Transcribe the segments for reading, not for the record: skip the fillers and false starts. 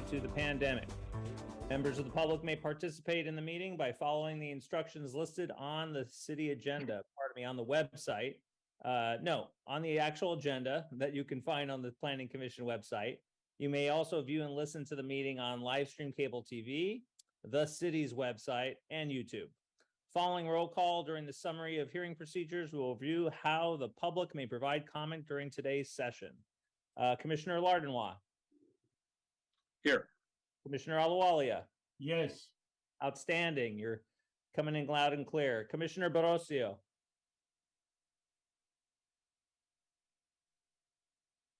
to the pandemic. Members of the public may participate in the meeting by following the instructions listed on the city agenda, on the website. No, on the actual agenda that you can find on the Planning Commission website. You may also view and listen to the meeting on live stream cable TV, the city's website, and YouTube. Following roll call during the summary of hearing procedures, we will review how the public may provide comment during today's session. Commissioner Lardenois. Here. Commissioner Aluwalia. Yes. Outstanding. You're coming in loud and clear. Commissioner Barocio.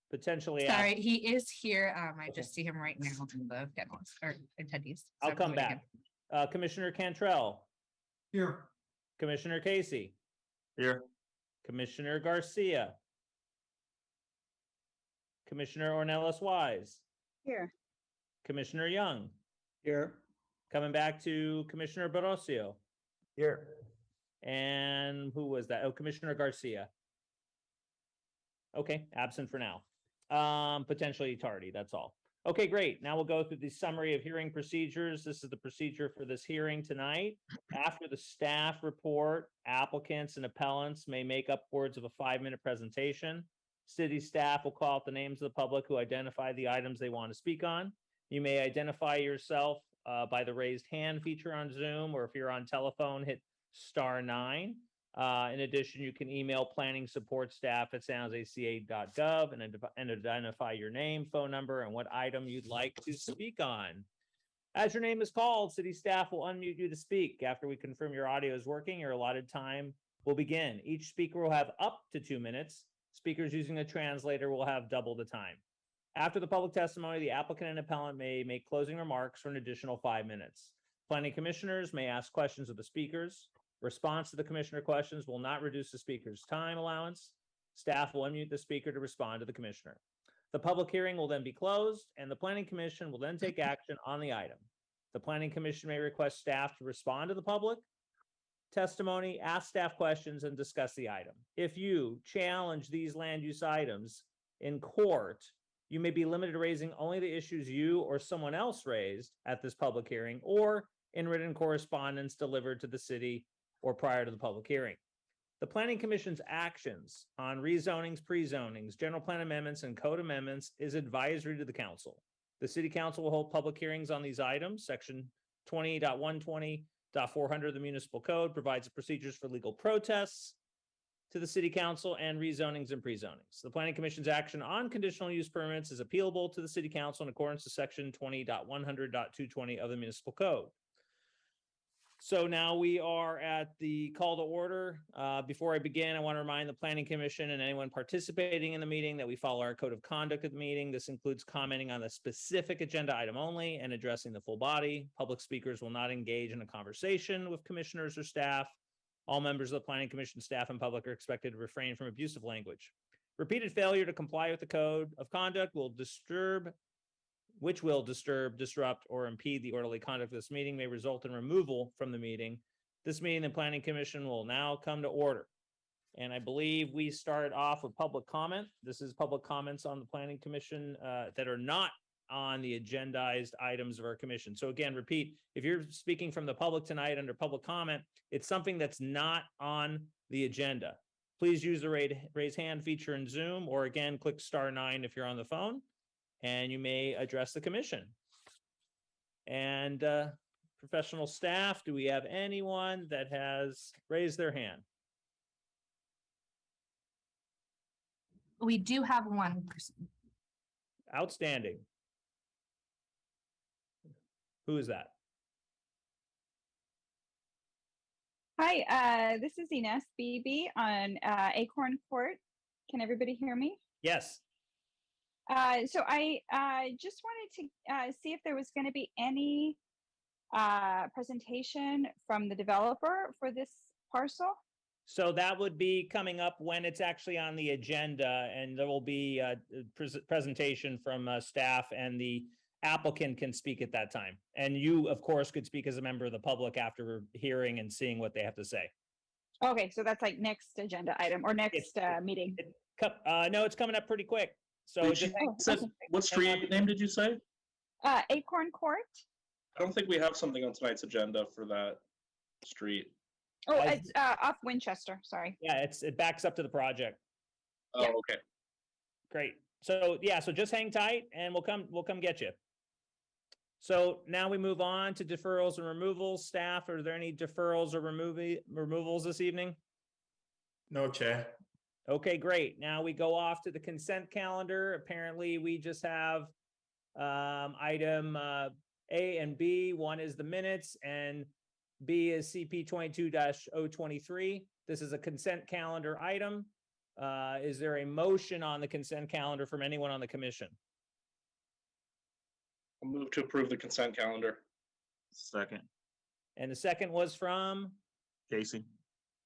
Potentially. Sorry, he is here. I just see him right now in the demos or attendees. I'll come back. Commissioner Cantrell. Here. Commissioner Casey. Here. Commissioner Garcia. Commissioner Ornelas Wise. Here. Commissioner Young. Here. Coming back to Commissioner Barocio. Here. And who was that? Oh, Commissioner Garcia. Okay, absent for now. Potentially tardy, that's all. Okay, great. Now we'll go through the summary of hearing procedures. This is the procedure for this hearing tonight. After the staff report, applicants and appellants may make upwards of a 5-minute presentation. City staff will call out the names of the public who identify the items they want to speak on. You may identify yourself by the raised hand feature on Zoom, or if you're on telephone, hit *9. In addition, you can email planning support staff at sanjoseca.gov and identify your name, phone number, and what item you'd like to speak on. As your name is called, city staff will unmute you to speak. After we confirm your audio is working, your allotted time will begin. Each speaker will have up to 2 minutes. Speakers using a translator will have double the time. After the public testimony, the applicant and appellant may make closing remarks for an additional 5 minutes. Planning commissioners may ask questions of the speakers. Response to the commissioner questions will not reduce the speaker's time allowance. Staff will unmute the speaker to respond to the commissioner. The public hearing will then be closed, and the planning commission will then take action on the item. The planning commission may request staff to respond to the public testimony, ask staff questions, and discuss the item. If you challenge these land use items in court, you may be limited to raising only the issues you or someone else raised at this public hearing or in written correspondence delivered to the city or prior to the public hearing. The Planning Commission's actions on rezonings, pre-zonings, general plan amendments, and code amendments is advisory to the council. The city council will hold public hearings on these items. Section 20.120.400 of the municipal code provides procedures for legal protests to the city council and rezonings and pre-zonings. The Planning Commission's action on conditional use permits is appealable to the city council in accordance to section 20.100.220 of the municipal code. So now we are at the call to order. Before I begin, I want to remind the Planning Commission and anyone participating in the meeting that we follow our code of conduct at the meeting. This includes commenting on the specific agenda item only and addressing the full body. Public speakers will not engage in a conversation with commissioners or staff. All members of the Planning Commission staff and public are expected to refrain from abusive language. Repeated failure to comply with the code of conduct will disrupt, or impede the orderly conduct of this meeting, may result in removal from the meeting. This meeting, the Planning Commission will now come to order. And I believe we start off with public comment. This is public comments on the Planning Commission that are not on the agendized items of our commission. So again, repeat, if you're speaking from the public tonight under public comment, it's something that's not on the agenda. Please use the raise hand feature in Zoom, or again, click *9 if you're on the phone, and you may address the commission. And professional staff, do we have anyone that has raised their hand? We do have one person. Outstanding. Who is that? Hi, this is Ines Beebe on Acorn Court. Can everybody hear me? Yes. So I just wanted to see if there was going to be any presentation from the developer for this parcel. So that would be coming up when it's actually on the agenda, and there will be a presentation from staff, and the applicant can speak at that time. And you, of course, could speak as a member of the public after hearing and seeing what they have to say. Okay, so that's like next agenda item or next meeting. No, it's coming up pretty quick. So Wait, what's street name did you say? Acorn Court. I don't think we have something on tonight's agenda for that street. Oh, As- it's off Winchester. Sorry. Yeah, it backs up to the project. Oh, Yeah. okay. Great. So yeah, so just hang tight and we'll come get you. So now we move on to deferrals and removals. Staff, are there any deferrals or removals this evening? No, Chair. Okay, great. Now we go off to the consent calendar. Apparently, we just have item A and B. One is the minutes and B is CP 22-023. This is a consent calendar item. Is there a motion on the consent calendar from anyone on the commission? I'll move to approve the consent calendar. Second, And the second was from, Casey.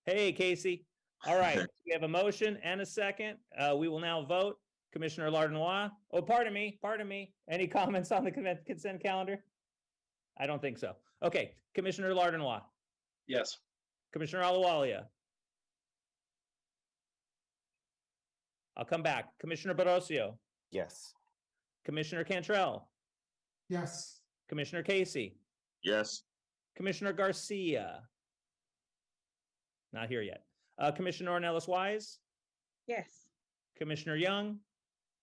hey, Casey. All right, we have a motion and a second. We will now vote. Commissioner Lardenois. Oh, pardon me. Any comments on the consent calendar? I don't think so. Okay, Commissioner Lardenois, Yes. Commissioner Alawalia. I'll come back. Commissioner Barroso, Yes. Commissioner Cantrell, Yes. Commissioner Casey, Yes, Commissioner Garcia. Not here yet. Commissioner Ornelas Wise, Yes. Commissioner Young,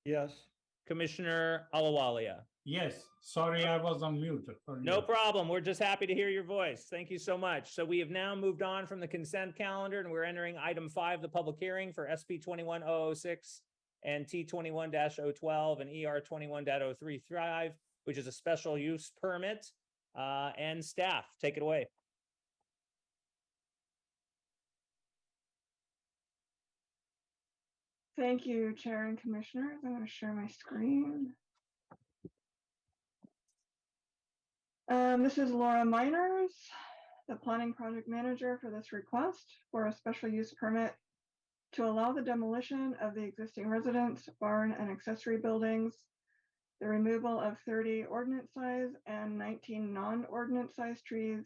Yes. Commissioner Alawalia. Yes. Sorry, I was on mute. No problem. We're just happy to hear your voice. Thank you so much. So we have now moved on from the consent calendar and we're entering item 5, the public hearing for SP 21-006 and T 21-012 and ER 21-035, which is a special use permit. And staff, take it away. Thank you, Chair and Commissioners. I'm going to share my screen. This is Laura Miners, the Planning Project Manager for this request for a special use permit to allow the demolition of the existing residence, barn, and accessory buildings, the removal of 30 ordinance size and 19 non-ordinance size trees,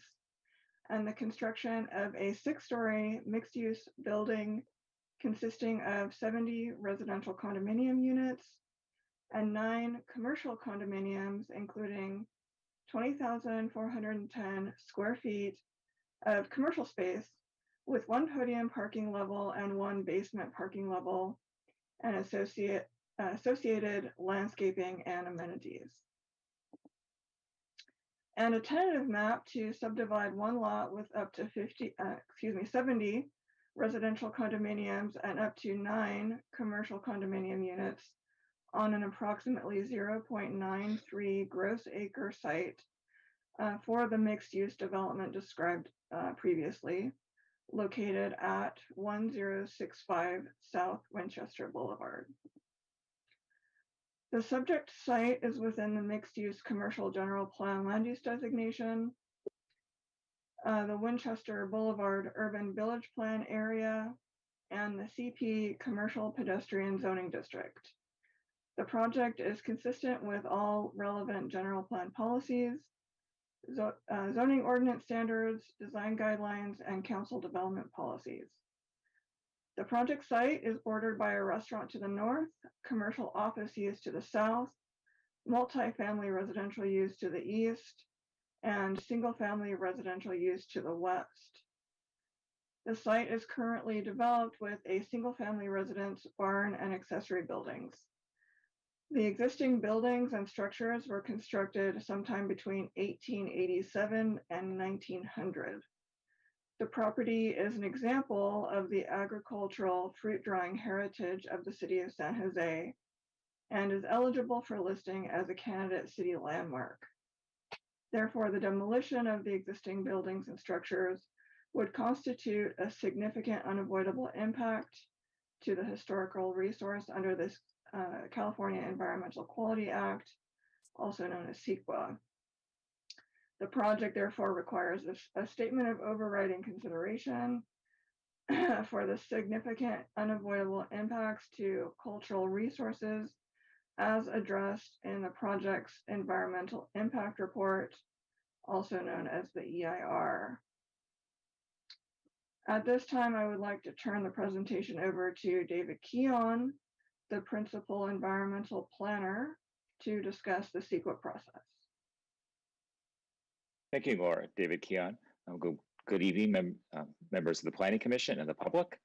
and the construction of a 6-story mixed-use building consisting of 70 residential condominium units and 9 commercial condominiums, including 20,410 square feet of commercial space with 1 podium parking level and 1 basement parking level and associated landscaping and amenities. And a tentative map to subdivide 1 lot with up to 70 residential condominiums and up to 9 commercial condominium units on an approximately 0.93 gross acre site for the mixed use development described previously, located at 1065 South Winchester Boulevard. The subject site is within the mixed use commercial general plan land use designation, the Winchester Boulevard Urban Village Plan area, and the CP Commercial Pedestrian Zoning District. The project is consistent with all relevant general plan policies, zoning ordinance standards, design guidelines, and council development policies. The project site is bordered by a restaurant to the north, commercial office use to the south, multifamily residential use to the east, and single-family residential use to the west. The site is currently developed with a single-family residence, barn, and accessory buildings. The existing buildings and structures were constructed sometime between 1887 and 1900. The property is an example of the agricultural fruit drying heritage of the city of San Jose and is eligible for listing as a candidate city landmark. Therefore, the demolition of the existing buildings and structures would constitute a significant unavoidable impact to the historical resource under this California Environmental Quality Act, also known as CEQA. The project therefore requires a statement of overriding consideration for the significant unavoidable impacts to cultural resources as addressed in the project's environmental impact report, also known as the EIR. At this time, I would like to turn the presentation over to David Keon, the Principal Environmental Planner, to discuss the CEQA process. Thank you, Laura. David Keon. Good evening, members of the Planning Commission and the public.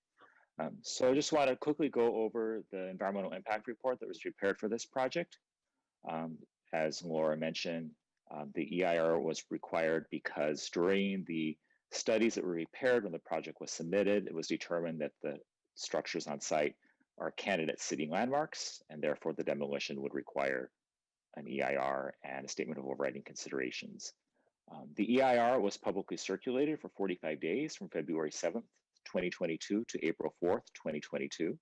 So I just want to quickly go over the environmental impact report that was prepared for this project. As Laura mentioned, the EIR was required because during the studies that were prepared when the project was submitted, it was determined that the structures on site are candidate city landmarks, and therefore the demolition would require an EIR and a statement of overriding considerations. The EIR was publicly circulated for 45 days from February 7th, 2022 to April 4th, 2022.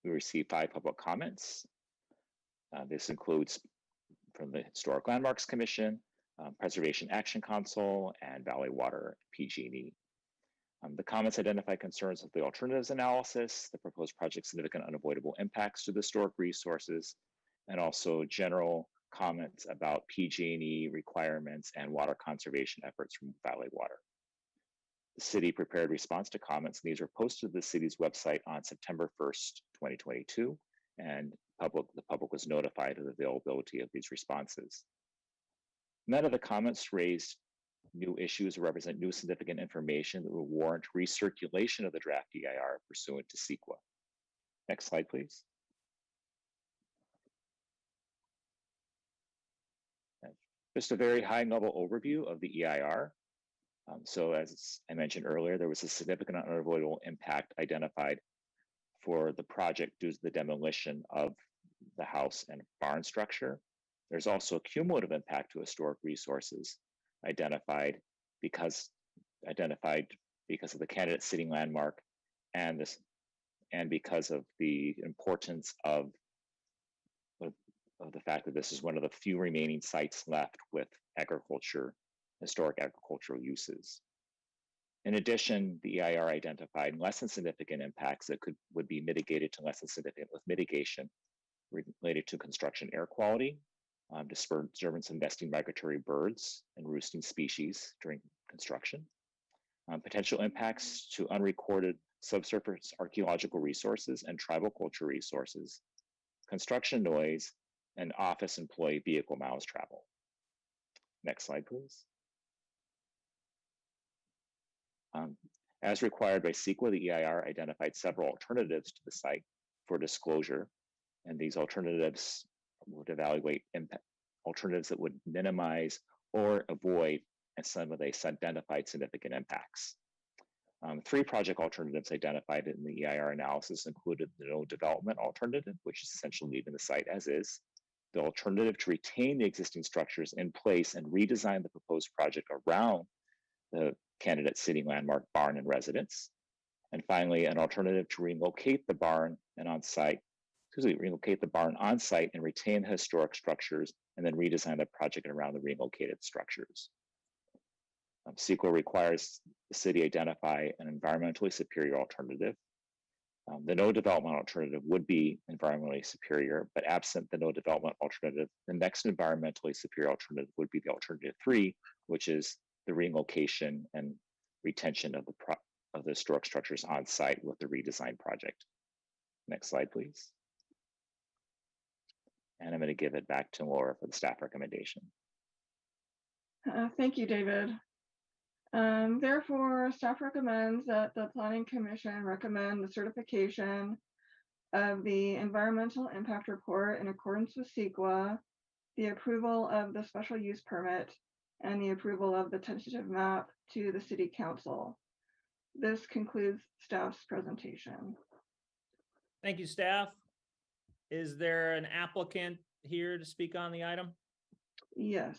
We received 5 public comments. This includes from the Historic Landmarks Commission, Preservation Action Council, and Valley Water PG&E. The comments identify concerns with the alternatives analysis, the proposed project's significant unavoidable impacts to the historic resources, and also general comments about PG&E requirements and water conservation efforts from Valley Water. The city prepared response to comments, and these were posted to the city's website on September 1st, 2022, and the public was notified of the availability of these responses. None of the comments raised new issues or represent new significant information that will warrant recirculation of the draft EIR pursuant to CEQA. Next slide, please. Just a very high-level overview of the EIR. So as I mentioned earlier, there was a significant unavoidable impact identified for the project due to the demolition of the house and barn structure. There's also a cumulative impact to historic resources identified because of the candidate sitting landmark and because of the importance of the fact that this is one of the few remaining sites left with historic agricultural uses. In addition, the EIR identified less than significant impacts that would be mitigated to less than significant with mitigation related to construction air quality, disturbance of nesting migratory birds and roosting species during construction, potential impacts to unrecorded subsurface archaeological resources and tribal culture resources, construction noise, and office employee vehicle miles travel. Next slide, please. As required by CEQA, the EIR identified several alternatives to the site for disclosure, and these alternatives would evaluate alternatives that would minimize or avoid some of the identified significant impacts. 3 project alternatives identified in the EIR analysis included the no development alternative, which is essentially leaving the site as is, the alternative to retain the existing structures in place and redesign the proposed project around the candidate city landmark barn and residence, and finally, an alternative to relocate the barn on site and retain the historic structures and then redesign the project around the relocated structures. CEQA requires the city identify an environmentally superior alternative. The no development alternative would be environmentally superior, but absent the no development alternative, the next environmentally superior alternative would be the alternative 3, which is the relocation and retention of the historic structures on site with the redesign project. Next slide, please. And I'm going to give it back to Laura for the staff recommendation. Thank you, David. Therefore, staff recommends that the Planning Commission recommend the certification of the environmental impact report in accordance with CEQA, the approval of the special use permit, and the approval of the tentative map to the City Council. This concludes staff's presentation. Thank you, staff. Is there an applicant here to speak on the item? Yes.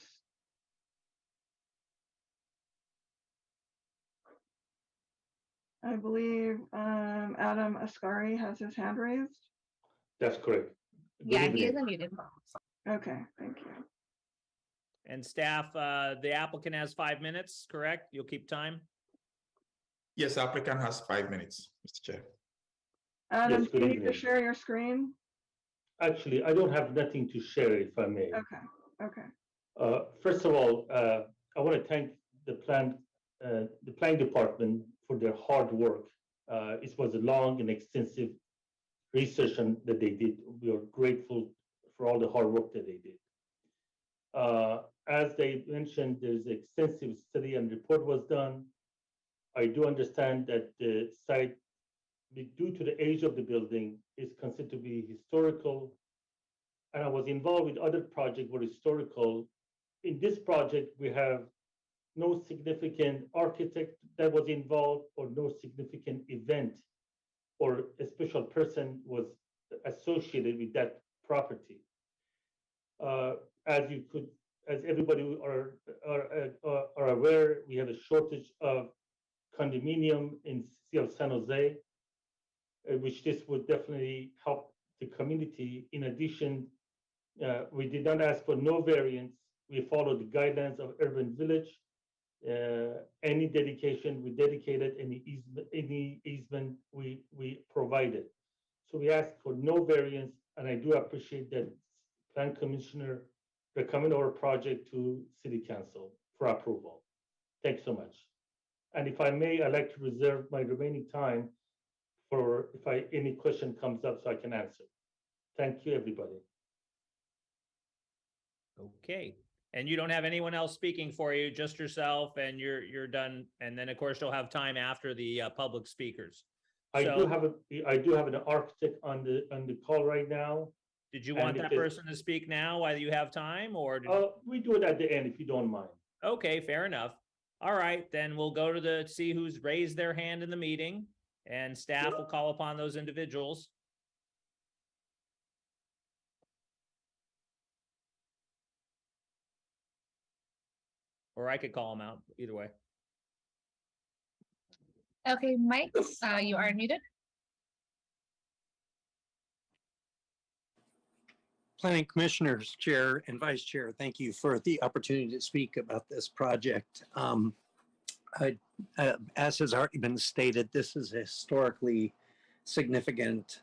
I believe Adam Ascari has his hand raised. That's correct. Yeah, he is unmuted. Okay, thank you. And staff, the applicant has 5 minutes, correct? You'll keep time? Yes, applicant has 5 minutes, Mr. Chair. Adam, Yes, do you good need to evening. share your screen? Actually, I don't have nothing to share, if I may. Okay. First of all, I want to thank the planning department for their hard work. It was a long and extensive research that they did. We are grateful for all the hard work that they did. As they mentioned, there's extensive study and report was done. I do understand that the site, due to the age of the building, is considered to be historical. And I was involved with other projects were historical. In this project, we have no significant architect that was involved or no significant event or a special person was associated with that property. As everybody are aware, we have a shortage of condominium in city of San Jose, which this would definitely help the community. In addition, we did not ask for no variance. We followed the guidelines of urban village. Any dedication, we dedicated. Any easement, we provided. So we asked for no variance, and I do appreciate that Plan Commissioner recommend our project to City Council for approval. Thanks so much. And if I may, I'd like to reserve my remaining time for if any question comes up so I can answer. Thank you, everybody. Okay. And you don't have anyone else speaking for you, just yourself, and you're done. And then, of course, you'll have time after the public speakers. I do have an architect on the call right now. Did you want that person to speak now while you have time, or? We do it at the end if you don't mind. Okay, fair enough. All right, then we'll go to see who's raised their hand in the meeting, and staff will call upon those individuals. Or I could call them out, either way. Okay, Mike, you are muted. Planning Commissioners, Chair and Vice Chair, thank you for the opportunity to speak about this project. As has already been stated, this is a historically significant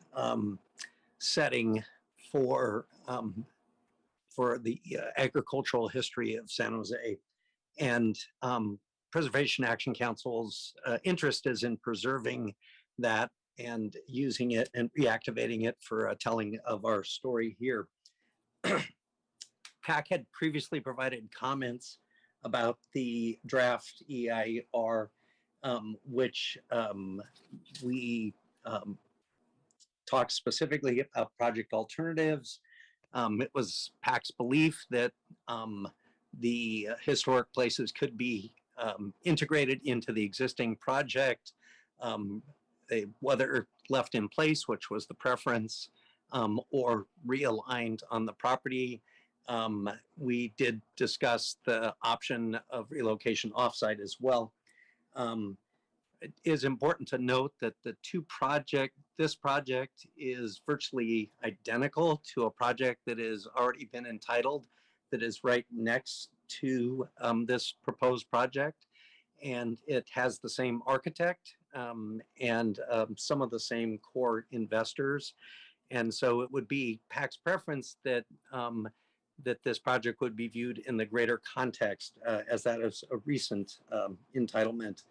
setting for the agricultural history of San Jose. And Preservation Action Council's interest is in preserving that and using it and reactivating it for a telling of our story here. PAC had previously provided comments about the draft EIR, which we talked specifically about project alternatives. It was PAC's belief that the historic places could be integrated into the existing project, whether left in place, which was the preference, or realigned on the property. We did discuss the option of relocation offsite as well. It is important to note that this project is virtually identical to a project that has already been entitled, that is right next to this proposed project. And it has the same architect and some of the same core investors. And so it would be PAC's preference that that this project would be viewed in the greater context as that is a recent entitlement.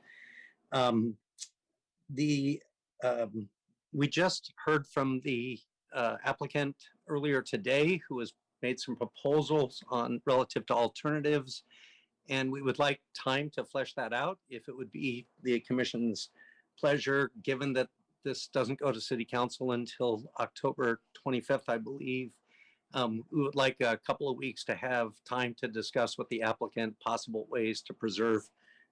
We just heard from the applicant earlier today, who has made some proposals on relative to alternatives, and we would like time to flesh that out. If it would be the commission's pleasure, given that this doesn't go to City Council until October 25th, I believe. We would like a couple of weeks to have time to discuss with the applicant possible ways to preserve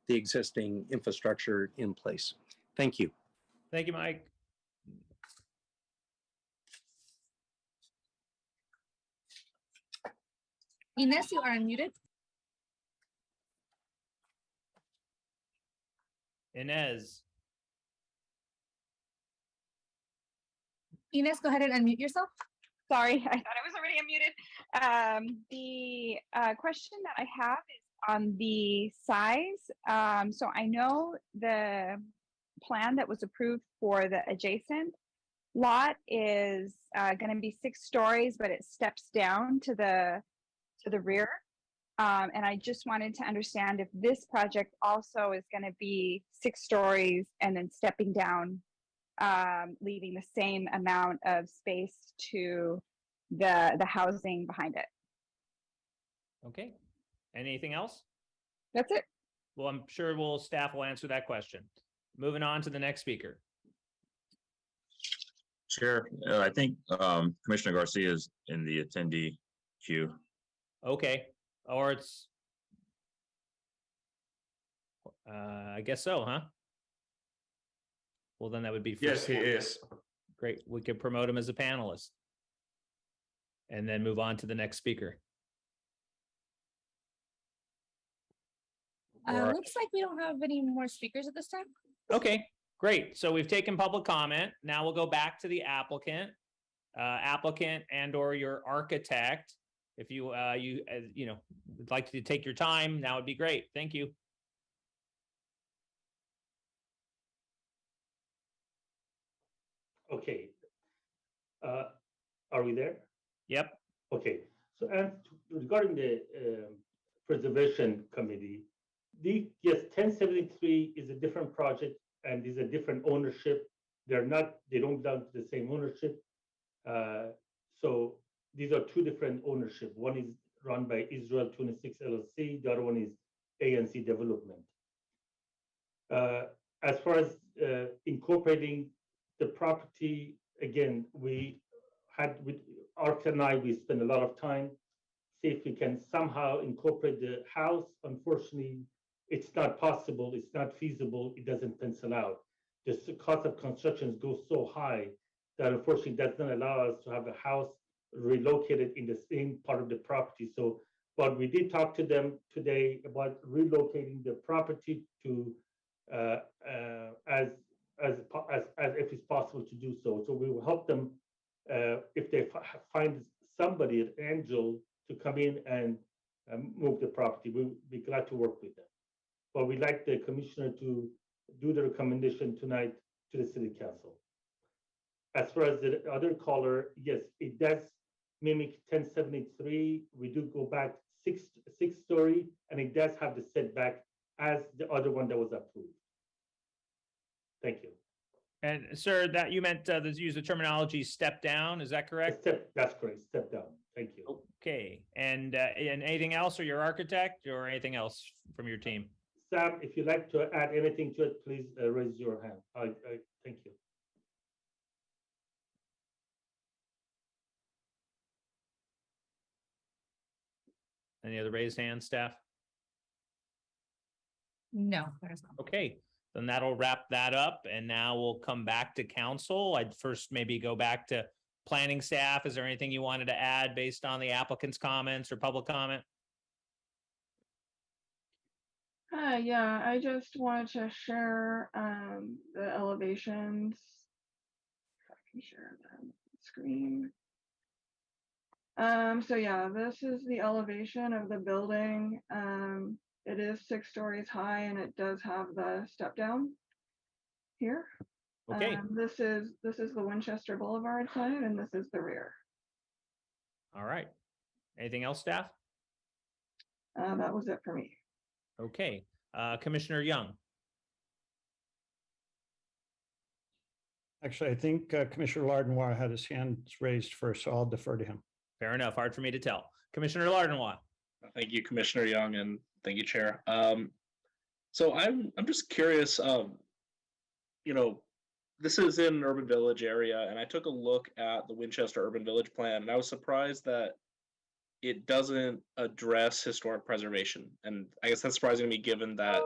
the existing infrastructure in place. Thank you. Thank you, Mike. Ines, you are unmuted. Inez. Ines, go ahead and unmute yourself. Sorry, I thought I was already unmuted. The question that I have is on the size. So I know the plan that was approved for the adjacent lot is going to be 6 stories, but it steps down to the rear. And I just wanted to understand if this project also is going to be 6 stories and then stepping down, leaving the same amount of space to the housing behind it. Okay. Anything else? That's it. Well, I'm sure staff will answer that question. Moving on to the next speaker. Chair, I think Commissioner Garcia is in the attendee queue. Okay, or it's. I guess so, huh? Well, then that would be. Yes, he is. Great. We could promote him as a panelist. And then move on to the next speaker. Or- Looks like we don't have any more speakers at this time. Okay, great. So we've taken public comment. Now we'll go back to the applicant. Applicant and or your architect. If you would like to take your time, that would be great. Thank you. Okay. Are we there? Yep. Okay, so and regarding the preservation committee, yes, 1073 is a different project and is a different ownership. They don't belong to the same ownership. So these are two different ownership. One is run by Israel 26 LLC, the other one is ANC Development. As far as incorporating the property, again, we had with Art and I, we spent a lot of time, see if we can somehow incorporate the house. Unfortunately, it's not possible, it's not feasible, it doesn't pencil out. The cost of construction goes so high that unfortunately does not allow us to have a house relocated in the same part of the property. So, but we did talk to them today about relocating the property to as if it's possible to do so. So we will help them if they find somebody, an angel, to come in and move the property. We'll be glad to work with them. But we'd like the commissioner to do the recommendation tonight to the city council. As far as the other caller, yes, it does mimic 1073. We do go back six story, and it does have the setback as the other one that was approved. Thank you. And sir, that you meant to use the terminology step down, is that correct? That's correct, step down. Thank you. Okay, and anything else, or your architect, or anything else from your team? Sam, if you'd like to add anything to it, please raise your hand. I thank you. Any other raised hands, staff? No, there's not. Okay, then that'll wrap that up, and now we'll come back to council. I'd first maybe go back to planning staff. Is there anything you wanted to add based on the applicant's comments or public comment? Yeah, I just wanted to share the elevations. If I can share the screen. So yeah, this is the elevation of the building. It is 6 stories high, and it does have the step down here. Okay. This is the Winchester Boulevard side, and this is the rear. All right. Anything else, staff? That was it for me. Okay, Commissioner Young. Actually, I think Commissioner Lardenois had his hands raised first, so I'll defer to him. Fair enough. Hard for me to tell. Commissioner Lardenois. Thank you, Commissioner Young, and thank you, Chair. So I'm just curious. This is in an urban village area, and I took a look at the Winchester Urban Village Plan, and I was surprised that it doesn't address historic preservation. And I guess that's surprising to me, given that,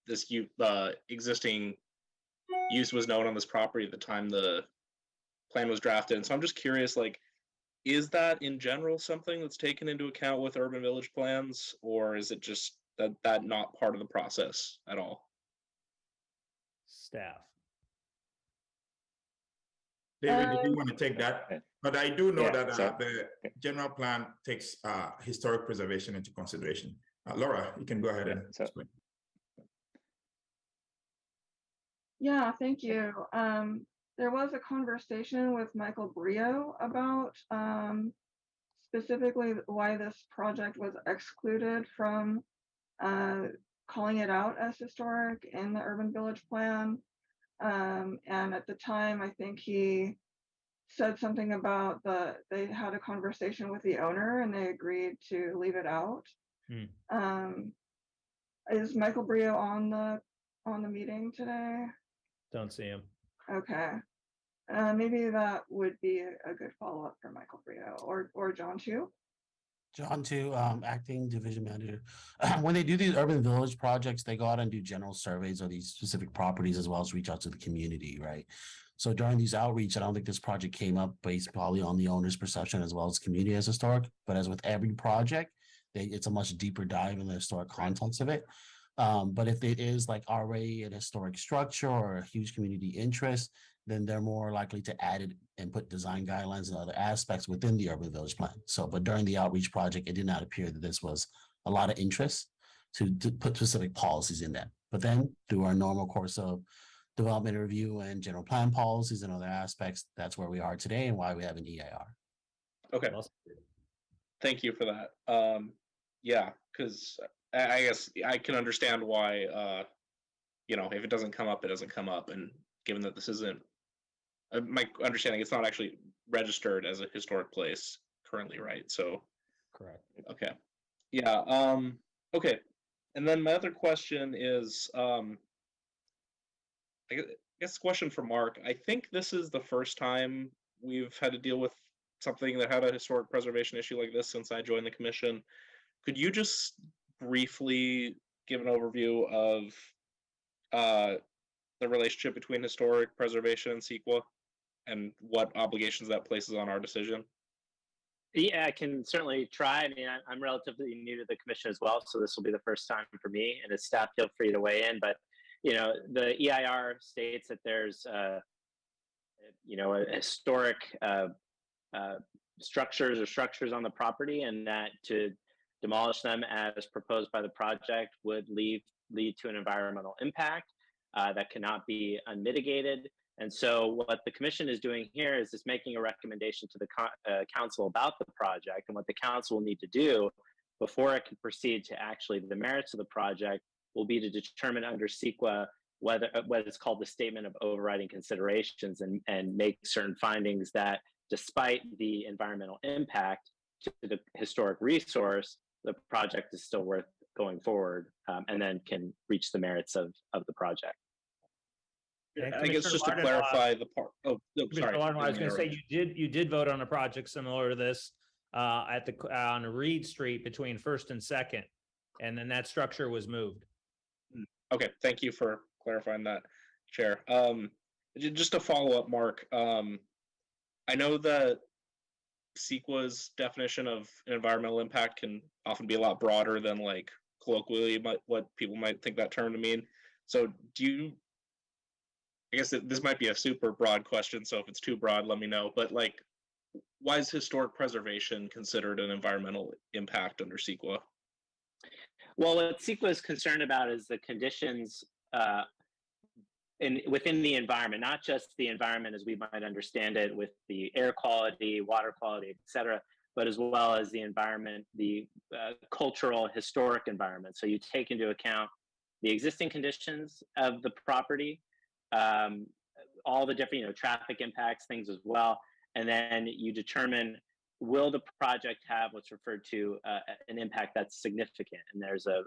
this existing use was known on this property at the time the plan was drafted. And so I'm just curious, is that in general something that's taken into account with urban village plans, or is it just that not part of the process at all? Staff. David, did you want to take that? But I do know that so- the general plan takes historic preservation into consideration. Laura, you can go ahead and explain. Yeah, thank you. There was a conversation with Michael Brio about specifically why this project was excluded from calling it out as historic in the urban village plan. And at the time, I think he said something about they had a conversation with the owner and they agreed to leave it out. Is Michael Brio on the meeting today? Don't see him. Okay. Maybe that would be a good follow-up for Michael Brio or John too. John too, acting division manager. When they do these urban village projects, they go out and do general surveys of these specific properties as well as reach out to the community, right? So during these outreach, I don't think this project came up based probably on the owner's perception as well as community as historic. But as with every project, it's a much deeper dive in the historic context of it. But if it is like already an historic structure or a huge community interest, then they're more likely to add it and put design guidelines and other aspects within the urban village plan. So, but during the outreach project, it did not appear that this was a lot of interest to put specific policies in that. But then through our normal course of development review and general plan policies and other aspects, that's where we are today and why we have an EIR. Okay. Thank you for that. Yeah, because I guess I can understand why, if it doesn't come up, it doesn't come up. And given that this isn't, my understanding, it's not actually registered as a historic place currently, right? So, correct. Okay. Yeah. Okay. And then my other question is, I guess question for Mark. I think this is the first time we've had to deal with something that had a historic preservation issue like this since I joined the commission. Could you just briefly give an overview of the relationship between historic preservation and CEQA and what obligations that places on our decision? Yeah, I can certainly try. I mean, I'm relatively new to the commission as well, so this will be the first time for me. And as staff, feel free to weigh in. But the EIR states that there's a historic structures on the property, and that to demolish them as proposed by the project would lead to an environmental impact that cannot be unmitigated. And so what the commission is doing here is just making a recommendation to the council about the project, and what the council will need to do before it can proceed to actually the merits of the project will be to determine under CEQA what is called the statement of overriding considerations, and make certain findings that despite the environmental impact to the historic resource, the project is still worth going forward, and then can reach the merits of the project. I guess just to clarify the part. Oh, no, sorry. I was going to say you did vote on a project similar to this on Reed Street between First and Second, and then that structure was moved. Okay, thank you for clarifying that, Chair. Just to follow up, Mark. I know that CEQA's definition of an environmental impact can often be a lot broader than like colloquially what people might think that term to mean. So I guess this might be a super broad question, so if it's too broad, let me know. But like, why is historic preservation considered an environmental impact under CEQA? Well, what CEQA is concerned about is the conditions within the environment, not just the environment as we might understand it with the air quality, water quality, et cetera, but as well as the environment, the cultural, historic environment. So you take into account the existing conditions of the property, all the different traffic impacts, things as well, and then you determine, will the project have what's referred to an impact that's significant? And there's a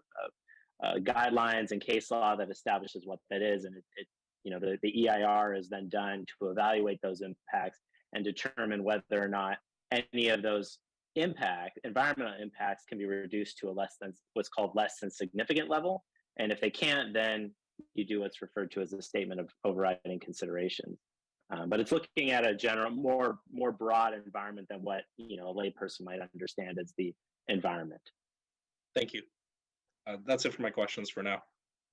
guidelines and case law that establishes what that is, and the EIR is then done to evaluate those impacts and determine whether or not any of those environmental impacts can be reduced to what's called less than significant level. And if they can't, then you do what's referred to as a statement of overriding consideration. But it's looking at a general, more broad environment than what a layperson might understand as the environment. Thank you. That's it for my questions for now.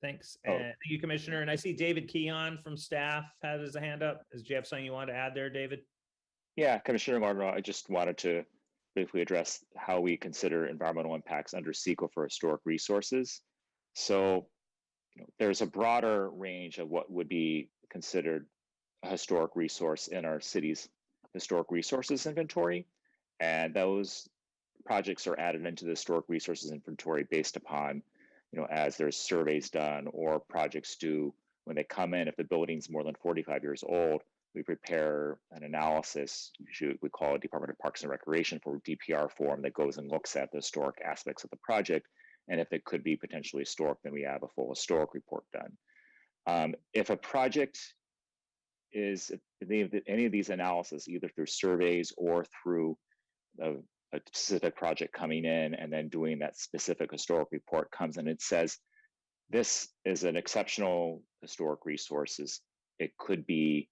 Thanks. Thank you, Commissioner. And I see David Keon from staff has his hand up. Does you have something you want to add there, David? Yeah, Commissioner Gardner, I just wanted to briefly address how we consider environmental impacts under CEQA for historic resources. So there's a broader range of what would be considered a historic resource in our city's historic resources inventory. And those projects are added into the historic resources inventory based upon, as there's surveys done or projects due when they come in. If the building's more than 45 years old, we prepare an analysis, we call it Department of Parks and Recreation for DPR form that goes and looks at the historic aspects of the project. And if it could be potentially historic, then we have a full historic report done. If a project is any of these analysis, either through surveys or through a specific project coming in and then doing that specific historic report comes in, it says, this is an exceptional historic resources. It could be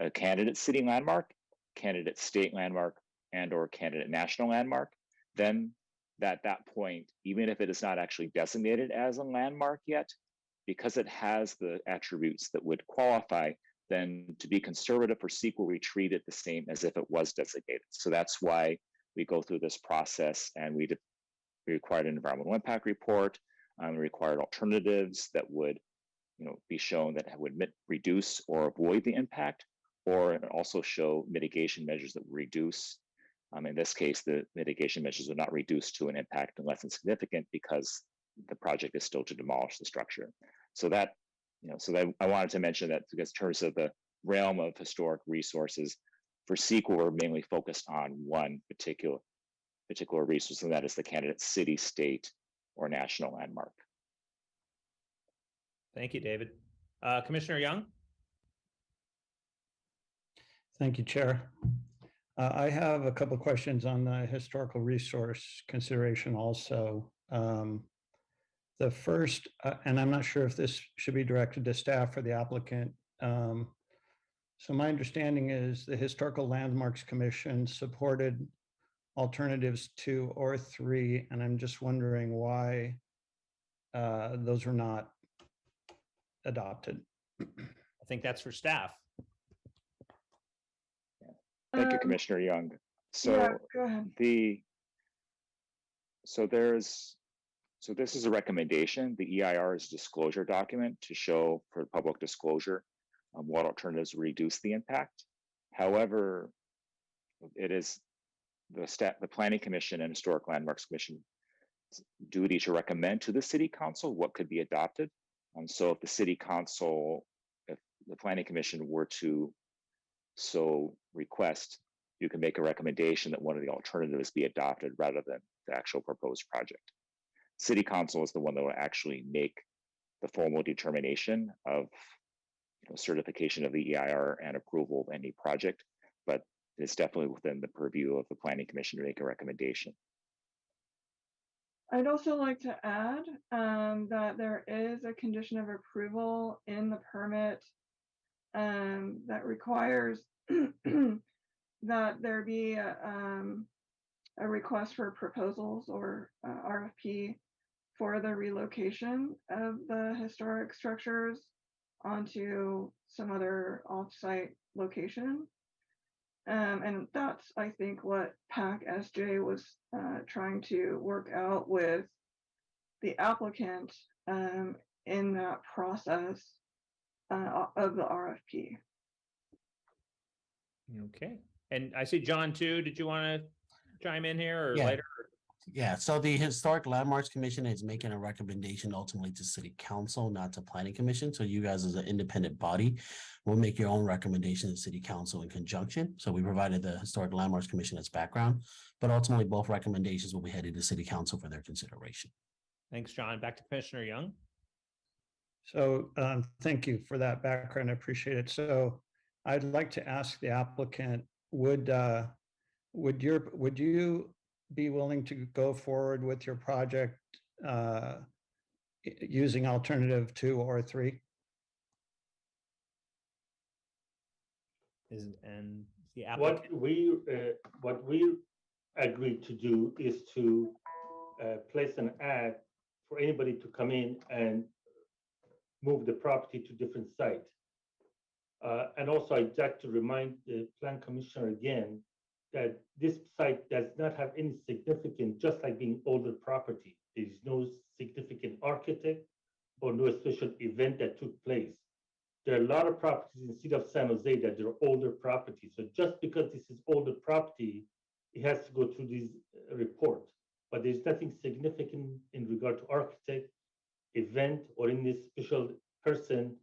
a candidate city landmark, candidate state landmark, and or candidate national landmark. Then at that point, even if it is not actually designated as a landmark yet, because it has the attributes that would qualify, then to be conservative for sequel, we treat it the same as if it was designated. So that's why we go through this process, and we required an environmental impact report, required alternatives that would, be shown that would reduce or avoid the impact, or also show mitigation measures that would reduce. In this case, the mitigation measures would not reduce to an impact unless it's significant, because the project is still to demolish the structure. So that, I wanted to mention that, because in terms of the realm of historic resources, for CEQA, we're mainly focused on one particular resource, and that is the candidate city, state, or national landmark. Thank you, David. Commissioner Young? Thank you, Chair. I have a couple of questions on the historical resource consideration also. The first, and I'm not sure if this should be directed to staff or the applicant. So my understanding is the Historical Landmarks Commission supported alternatives 2 or 3, and I'm just wondering why those were not adopted. I think that's for staff. Thank you, Commissioner Young. So yeah, go ahead. So this is a recommendation. The EIR is a disclosure document to show for public disclosure what alternatives reduce the impact. However, it is the Planning Commission and Historic Landmarks Commission duty to recommend to the City Council what could be adopted. So if the City Council, if the Planning Commission were to so request, you can make a recommendation that one of the alternatives be adopted rather than the actual proposed project. City Council is the one that will actually make the formal determination of certification of the EIR and approval of any project, but it's definitely within the purview of the Planning Commission to make a recommendation. I'd also like to add that there is a condition of approval in the permit that requires that there be a request for proposals or RFP for the relocation of the historic structures onto some other off-site location. And that's, I think, what PAC SJ was trying to work out with the applicant in that process of the RFP. Okay. And I see John too. Did you want to chime in here or later? Yeah, so the Historic Landmarks Commission is making a recommendation ultimately to City Council, not to Planning Commission. So you guys as an independent body will make your own recommendation to City Council in conjunction. So we provided the Historic Landmarks Commission its background, but ultimately both recommendations will be headed to City Council for their consideration. Thanks, John. Back to Commissioner Young. So thank you for that background. I appreciate it. So I'd like to ask the applicant, would you be willing to go forward with your project using alternative 2 or 3? And the applicant. What we agreed to do is to place an ad for anybody to come in and move the property to different site. And also I'd like to remind the Plan Commissioner again that this site does not have any significant, just like being older property. There's no significant architect or no special event that took place. There are a lot of properties in the city of San Jose that are older properties. So just because this is older property, it has to go through this report. But there's nothing significant in regard to architect, event, or any special person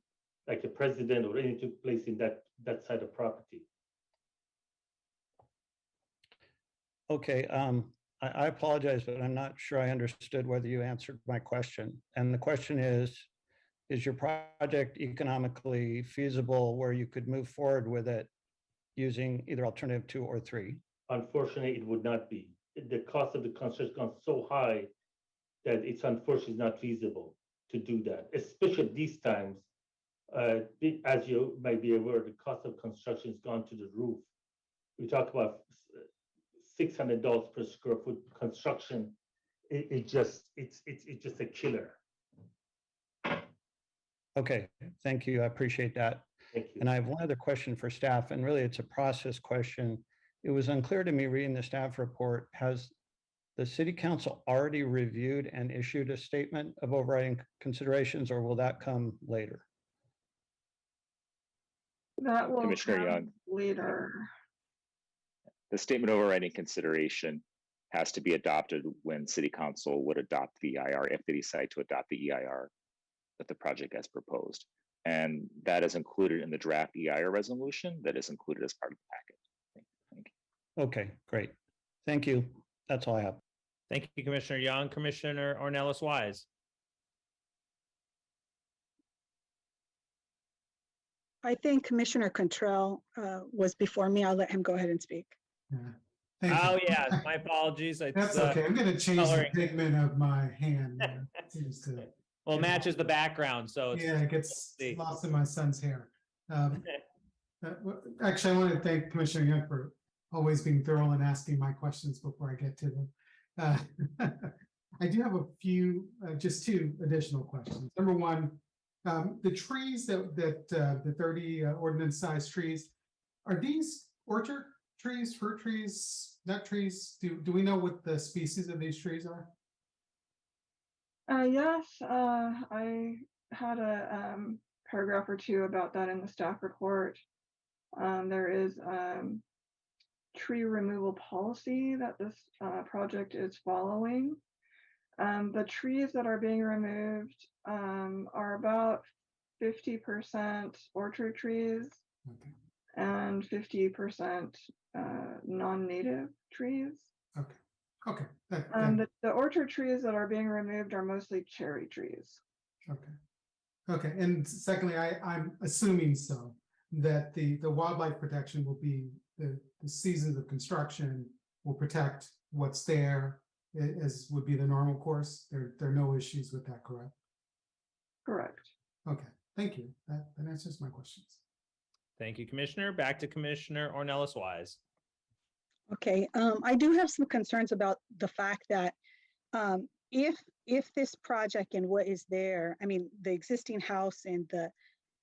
like a president or anything took place in that side of property. Okay, I apologize, but I'm not sure I understood whether you answered my question. And the question is your project economically feasible where you could move forward with it using either alternative 2 or 3? Unfortunately, it would not be. The cost of the construction has gone so high that it's unfortunately not feasible to do that, especially at these times. As you might be aware, the cost of construction has gone to the roof. We talk about $600 per square foot construction. It's just a killer. Okay, thank you. I appreciate that. Thank you. And I have one other question for staff, and really it's a process question. It was unclear to me reading the staff report. Has the city council already reviewed and issued a statement of overriding considerations, or will that come later? That will Commissioner come Young. later. The statement of overriding consideration has to be adopted when city council would adopt the EIR, if they decide to adopt the EIR that the project has proposed. And that is included in the draft EIR resolution that is included as part of the packet. Thank you. Okay, great. Thank you. That's all I have. Thank you, Commissioner Young. Commissioner Ornelas Wise. I think Commissioner Contrell was before me. I'll let him go ahead and speak. Oh, yeah, my apologies. That's okay. I'm going to change coloring. the pigment of my hand. It seems to. Well, it matches the background, so it's, Yeah, it gets lost in my son's hair. Actually, I want to thank Commissioner Young for always being thorough and asking my questions before I get to them. I do have a few, just 2 additional questions. Number one, the trees the 30 ordinance size trees, are these orchard trees, fruit trees, nut trees? Do we know what the species of these trees are? Yes, I had a paragraph or 2 about that in the staff report. There is tree removal policy that this project is following. The trees that are being removed are about 50% orchard trees, Okay. and 50% non-native trees. Okay. Okay. The orchard trees that are being removed are mostly cherry trees. Okay. Okay. And secondly, I'm assuming so that the wildlife protection will be the seasons of construction will protect what's there, as would be the normal course. There are no issues with that, correct? Correct. Okay. Thank you. That answers my questions. thank you, Commissioner. Back to Commissioner Ornelas Wise. Okay, I do have some concerns about the fact that if this project and what is there, I mean, the existing house and the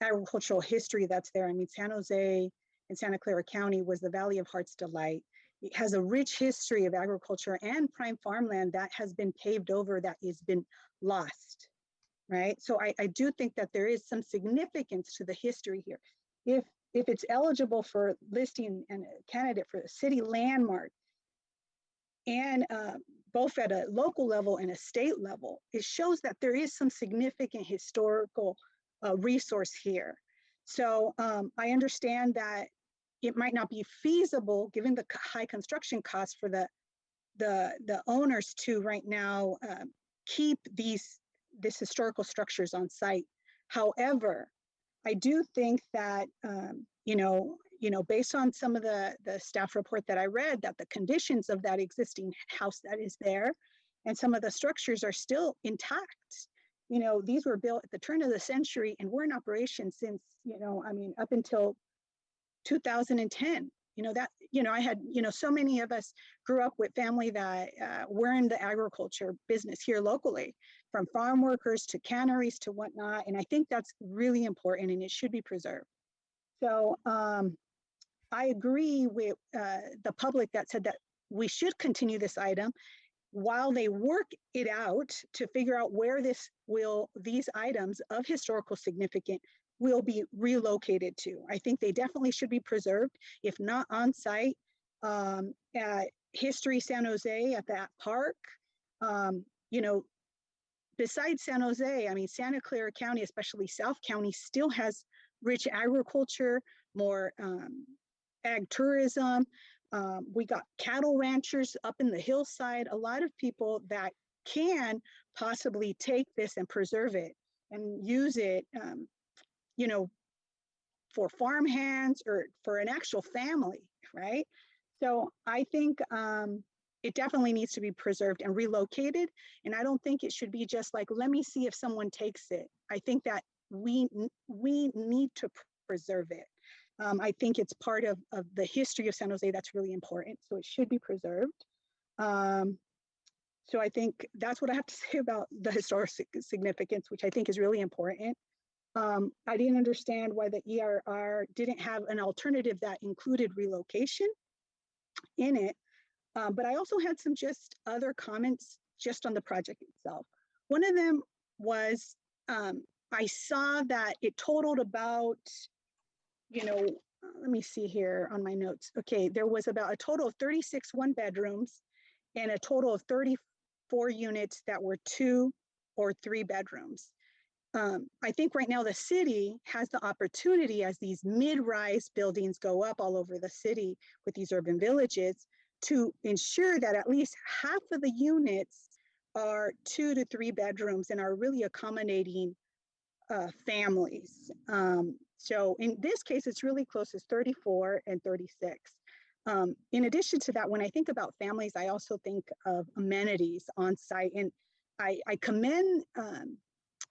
agricultural history that's there, I mean, San Jose and Santa Clara County was the Valley of Heart's Delight. It has a rich history of agriculture and prime farmland that has been paved over, that has been lost, right? So I do think that there is some significance to the history here. If it's eligible for listing and a candidate for the city landmark, and both at a local level and a state level, it shows that there is some significant historical resource here. So I understand that it might not be feasible, given the high construction costs for the owners to right now keep these historical structures on site. However, I do think that, based on some of the staff report that I read, that the conditions of that existing house that is there and some of the structures are still intact. These were built at the turn of the century and were in operation since, up until 2010. I had, so many of us grew up with family that were in the agriculture business here locally, from farm workers to canneries to whatnot. And I think that's really important and it should be preserved. So I agree with the public that said that we should continue this item while they work it out to figure out where these items of historical significance will be relocated to. I think they definitely should be preserved, if not on site, at History San Jose at that park. besides San Jose, I mean, Santa Clara County, especially South County, still has rich agriculture, more ag tourism. We got cattle ranchers up in the hillside, a lot of people that can possibly take this and preserve it and use it, you know, for farm hands or for an actual family, right? So I think it definitely needs to be preserved and relocated. And I don't think it should be just like, let me see if someone takes it. I think that we need to preserve it. I think it's part of the history of San Jose that's really important. So it should be preserved. So I think that's what I have to say about the historic significance, which I think is really important. I didn't understand why the ERR didn't have an alternative that included relocation in it. But I also had some just other comments just on the project itself. One of them was, I saw that it totaled about, you know, let me see here on my notes. Okay, there was about a total of 36 one-bedrooms and a total of 34 units that were 2 or 3 bedrooms. I think right now the city has the opportunity, as these mid-rise buildings go up all over the city with these urban villages, to ensure that at least half of the units are 2 to 3 bedrooms and are really accommodating families. So in this case, it's really close as 34 and 36. In addition to that, when I think about families, I also think of amenities on site. And I commend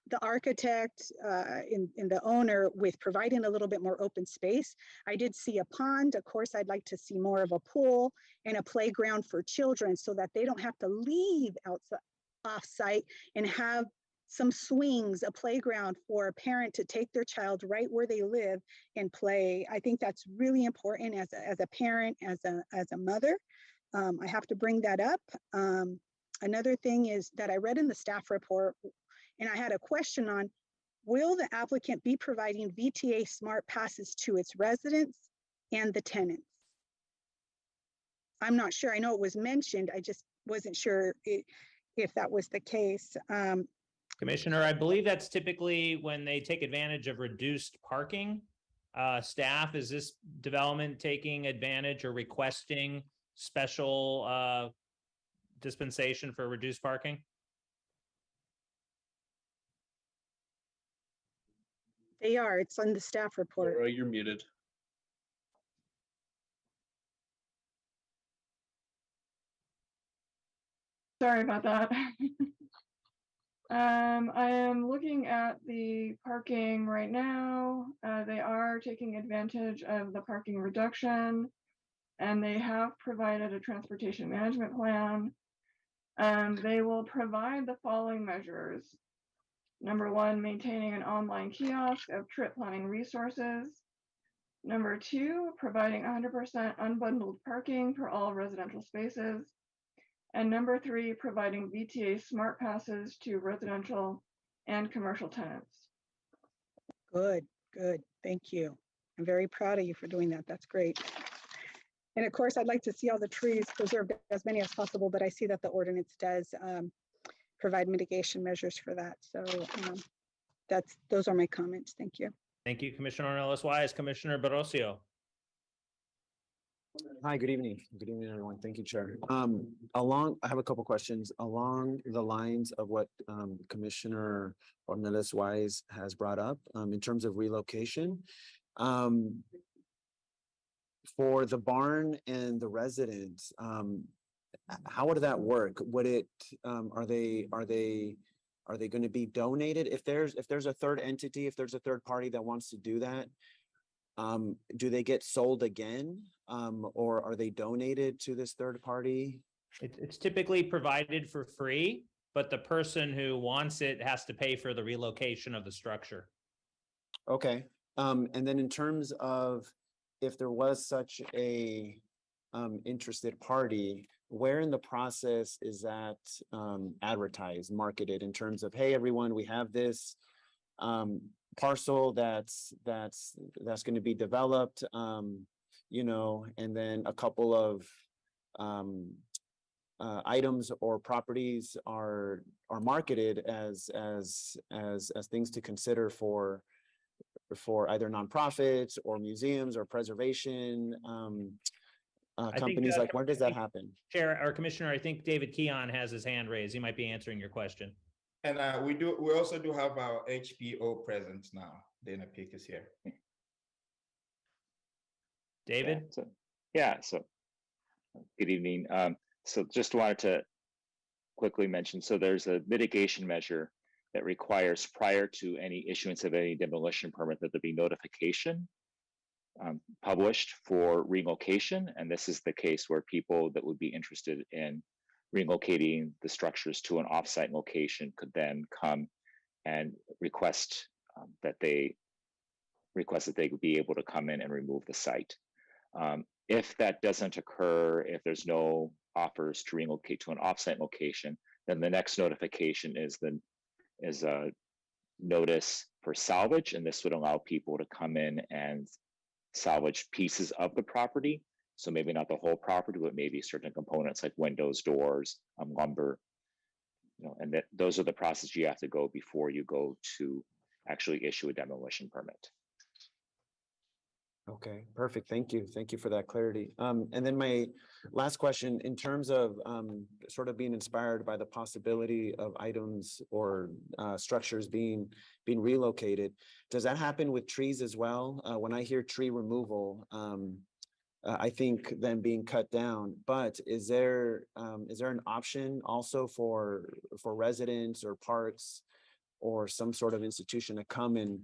the architect and the owner with providing a little bit more open space. I did see a pond. Of course, I'd like to see more of a pool and a playground for children so that they don't have to leave outside, off-site, and have some swings, a playground for a parent to take their child right where they live and play. I think that's really important as a parent, as a mother. I have to bring that up. Another thing is that I read in the staff report, and I had a question on, will the applicant be providing VTA smart passes to its residents and the tenants? I'm not sure. I know it was mentioned. I just wasn't sure if that was the case. Commissioner, I believe that's typically when they take advantage of reduced parking. Staff, is this development taking advantage or requesting special dispensation for reduced parking? They are. It's on the staff report. Laura, you're muted. Sorry about that. I am looking at the parking right now. They are taking advantage of the parking reduction, and they have provided a transportation management plan. They will provide the following measures. Number 1, maintaining an online kiosk of trip planning resources. Number 2, providing 100% unbundled parking for all residential spaces. And number 3, providing VTA smart passes to residential and commercial tenants. Good, good. Thank you. I'm very proud of you for doing that. That's great. And of course, I'd like to see all the trees preserved, as many as possible, but I see that the ordinance does provide mitigation measures for that. So those are my comments. Thank you. Thank you, Commissioner Ornelas Wise. Commissioner Barocio. Hi, good evening. Good evening, everyone. Thank you, Chair. I have a couple questions along the lines of what Commissioner Ornelas Wise has brought up in terms of relocation. For the barn and the residents, how would that work? Would it are they going to be donated? If there's a third entity, if there's a third party that wants to do that, do they get sold again, or are they donated to this third party? It's typically provided for free, but the person who wants it has to pay for the relocation of the structure. Okay. And then in terms of if there was such a interested party, where in the process is that advertised, marketed in terms of, hey, everyone, we have this parcel that's going to be developed, you know, and then a couple of items or properties are marketed as things to consider for either nonprofits or museums or preservation companies, like where does that happen? Chair or Commissioner, I think David Keon has his hand raised. He might be answering your question. And we also do have our HPO presence now. Dana Peak is here. David? So good evening. So just wanted to quickly mention, so there's a mitigation measure that requires prior to any issuance of any demolition permit that there be notification published for relocation. And this is the case where people that would be interested in relocating the structures to an offsite location could then come and request that they would be able to come in and remove the site. If that doesn't occur, if there's no offers to relocate to an offsite location, then the next notification is a notice for salvage, and this would allow people to come in and salvage pieces of the property. So maybe not the whole property, but maybe certain components like windows, doors, lumber, and those are the processes you have to go before you go to actually issue a demolition permit. Okay, perfect. Thank you. Thank you for that clarity. And then my last question, in terms of sort of being inspired by the possibility of items or structures being relocated, does that happen with trees as well? When I hear tree removal, I think them being cut down, but is there an option also for residents or parks or some sort of institution to come and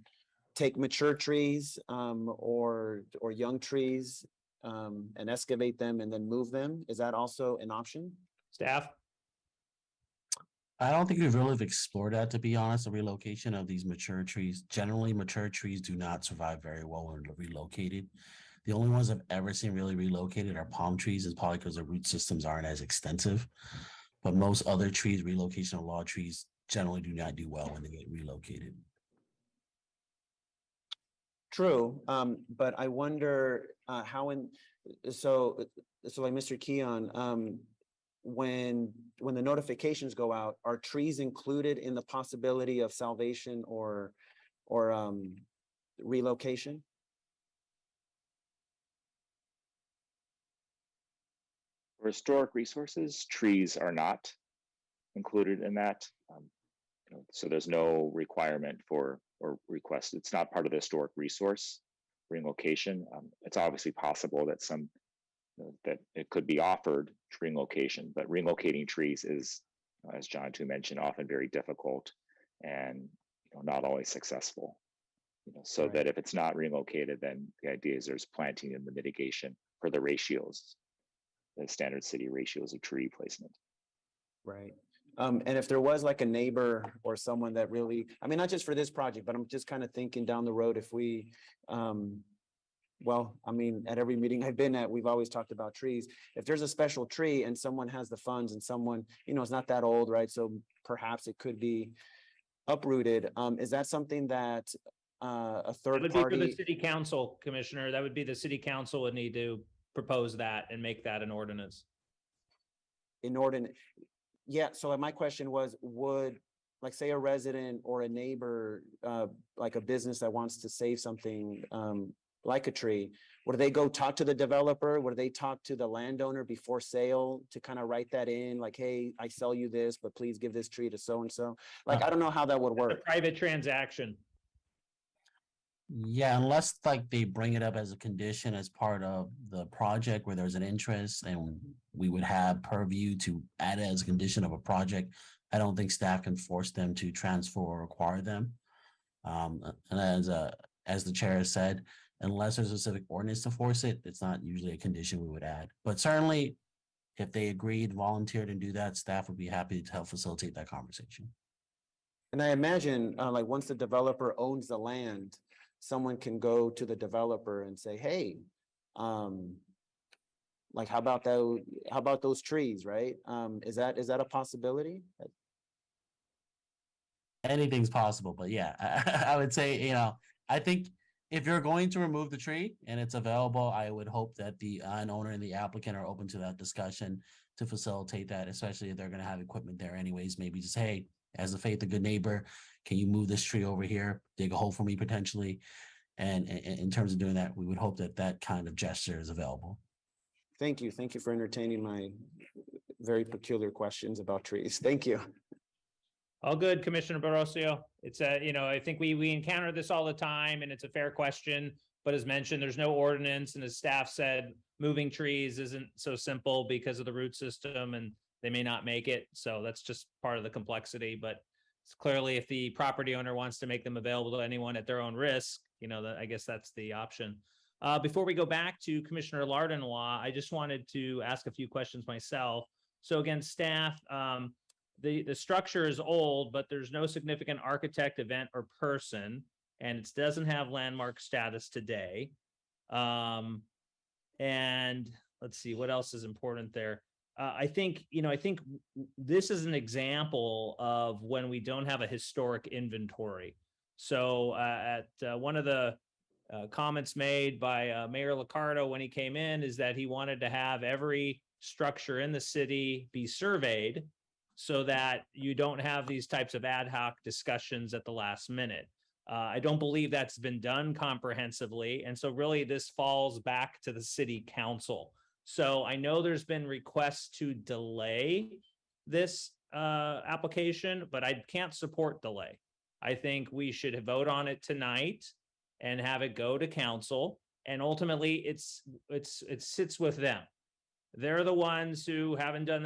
take mature trees or young trees and excavate them and then move them? Is that also an option? Staff? I don't think we've really explored that, to be honest, the relocation of these mature trees. Generally, mature trees do not survive very well when they're relocated. The only ones I've ever seen really relocated are palm trees, is probably because the root systems aren't as extensive. But most other trees, relocation of law trees, generally do not do well when they get relocated. True, but I wonder so like Mr. Keon, when the notifications go out, are trees included in the possibility of salvation or relocation? For historic resources, trees are not included in that. So there's no requirement for or request. It's not part of the historic resource relocation. It's obviously possible that that it could be offered tree relocation, but relocating trees is, as John too mentioned, often very difficult and not always successful. So that if it's not relocated, then the idea is there's planting and the mitigation for the ratios, the standard city ratios of tree placement. Right. And if there was like a neighbor or someone that really, I mean, not just for this project, but I'm just kind of thinking down the road, if we, well, I mean, at every meeting I've been at, we've always talked about trees. If there's a special tree and someone has the funds and someone, is not that old, right? So perhaps it could be uprooted. Is that something that a third That would party? be for the city council, Commissioner. That would be the city council would need to propose that and make that an ordinance. Yeah, so my question was, would, like, say a resident or a neighbor, like a business that wants to save something like a tree, would they go talk to the developer? Would they talk to the landowner before sale to kind of write that in, like, hey, I sell you this, but please give this tree to so-and-so? Like, I don't know how that would work. A private transaction. Yeah, unless like they bring it up as a condition as part of the project where there's an interest and we would have purview to add it as a condition of a project. I don't think staff can force them to transfer or require them. And as the chair has said, unless there's a specific ordinance to force it, it's not usually a condition we would add. But certainly if they agreed, volunteered and do that, staff would be happy to help facilitate that conversation. And I imagine like once the developer owns the land, someone can go to the developer and say, hey, like, how about those trees, right? Is that a possibility? Anything's possible, but yeah, I would say, I think if you're going to remove the tree and it's available, I would hope that the owner and the applicant are open to that discussion to facilitate that, especially if they're going to have equipment there anyways. Maybe just, hey, as a faith, a good neighbor, can you move this tree over here, dig a hole for me potentially? And in terms of doing that, we would hope that that kind of gesture is available. Thank you. Thank you for entertaining my very peculiar questions about trees. Thank you. All good, Commissioner Barroso. It's I think we encounter this all the time, and it's a fair question. But as mentioned, there's no ordinance, and as staff said, moving trees isn't so simple because of the root system, and they may not make it. So that's just part of the complexity. But it's clearly, if the property owner wants to make them available to anyone at their own risk, I guess that's the option. Before we go back to Commissioner Lardenois, I just wanted to ask a few questions myself. So again, staff, the structure is old, but there's no significant architect, event, or person, and it doesn't have landmark status today. And let's see, what else is important there? I think this is an example of when we don't have a historic inventory. So at one of the comments made by Mayor Liccardo when he came in is that he wanted to have every structure in the city be surveyed so that you don't have these types of ad hoc discussions at the last minute. I don't believe that's been done comprehensively. And so really this falls back to the city council. So I know there's been requests to delay this application, but I can't support delay. I think we should vote on it tonight and have it go to council. And ultimately it sits with them. They're the ones who haven't done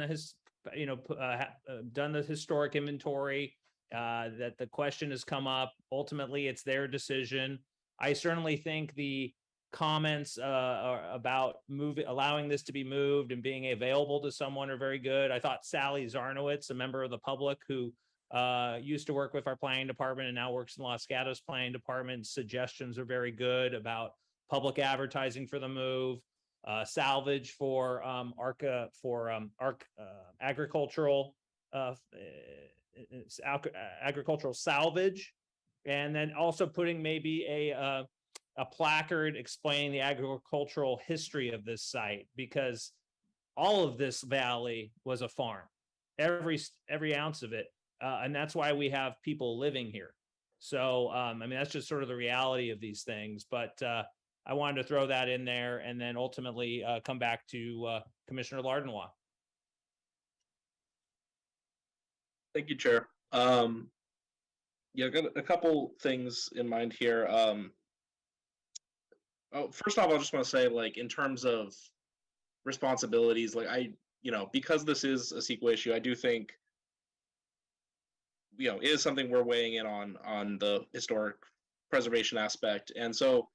done the historic inventory, that the question has come up. Ultimately, it's their decision. I certainly think the comments about allowing this to be moved and being available to someone are very good. I thought Sally Zarnowitz, a member of the public who used to work with our planning department and now works in Los Gatos planning department, suggestions are very good about public advertising for the move. Salvage for agricultural agricultural salvage, and then also putting maybe a placard explaining the agricultural history of this site, because all of this valley was a farm, every ounce of it, and that's why we have people living here. So that's just sort of the reality of these things, but I wanted to throw that in there and then ultimately come back to Commissioner Lardenois. Thank you, Chair. I got a couple things in mind here. First off, I just want to say, in terms of responsibilities, because this is a CEQA issue, I do think, it is something we're weighing in on the historic preservation aspect. And so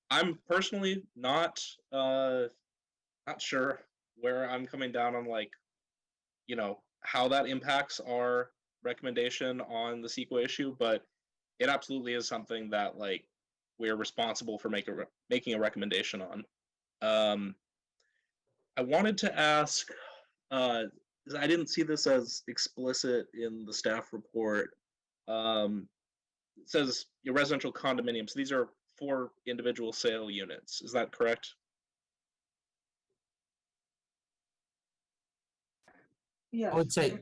I'm personally not sure where I'm coming down on how that impacts our recommendation on the CEQA issue, but it absolutely is something that we're responsible for making a recommendation on. I wanted to ask, I didn't see this as explicit in the staff report. It says your residential condominiums. These are 4 individual sale units. Is that correct? Yes. I would say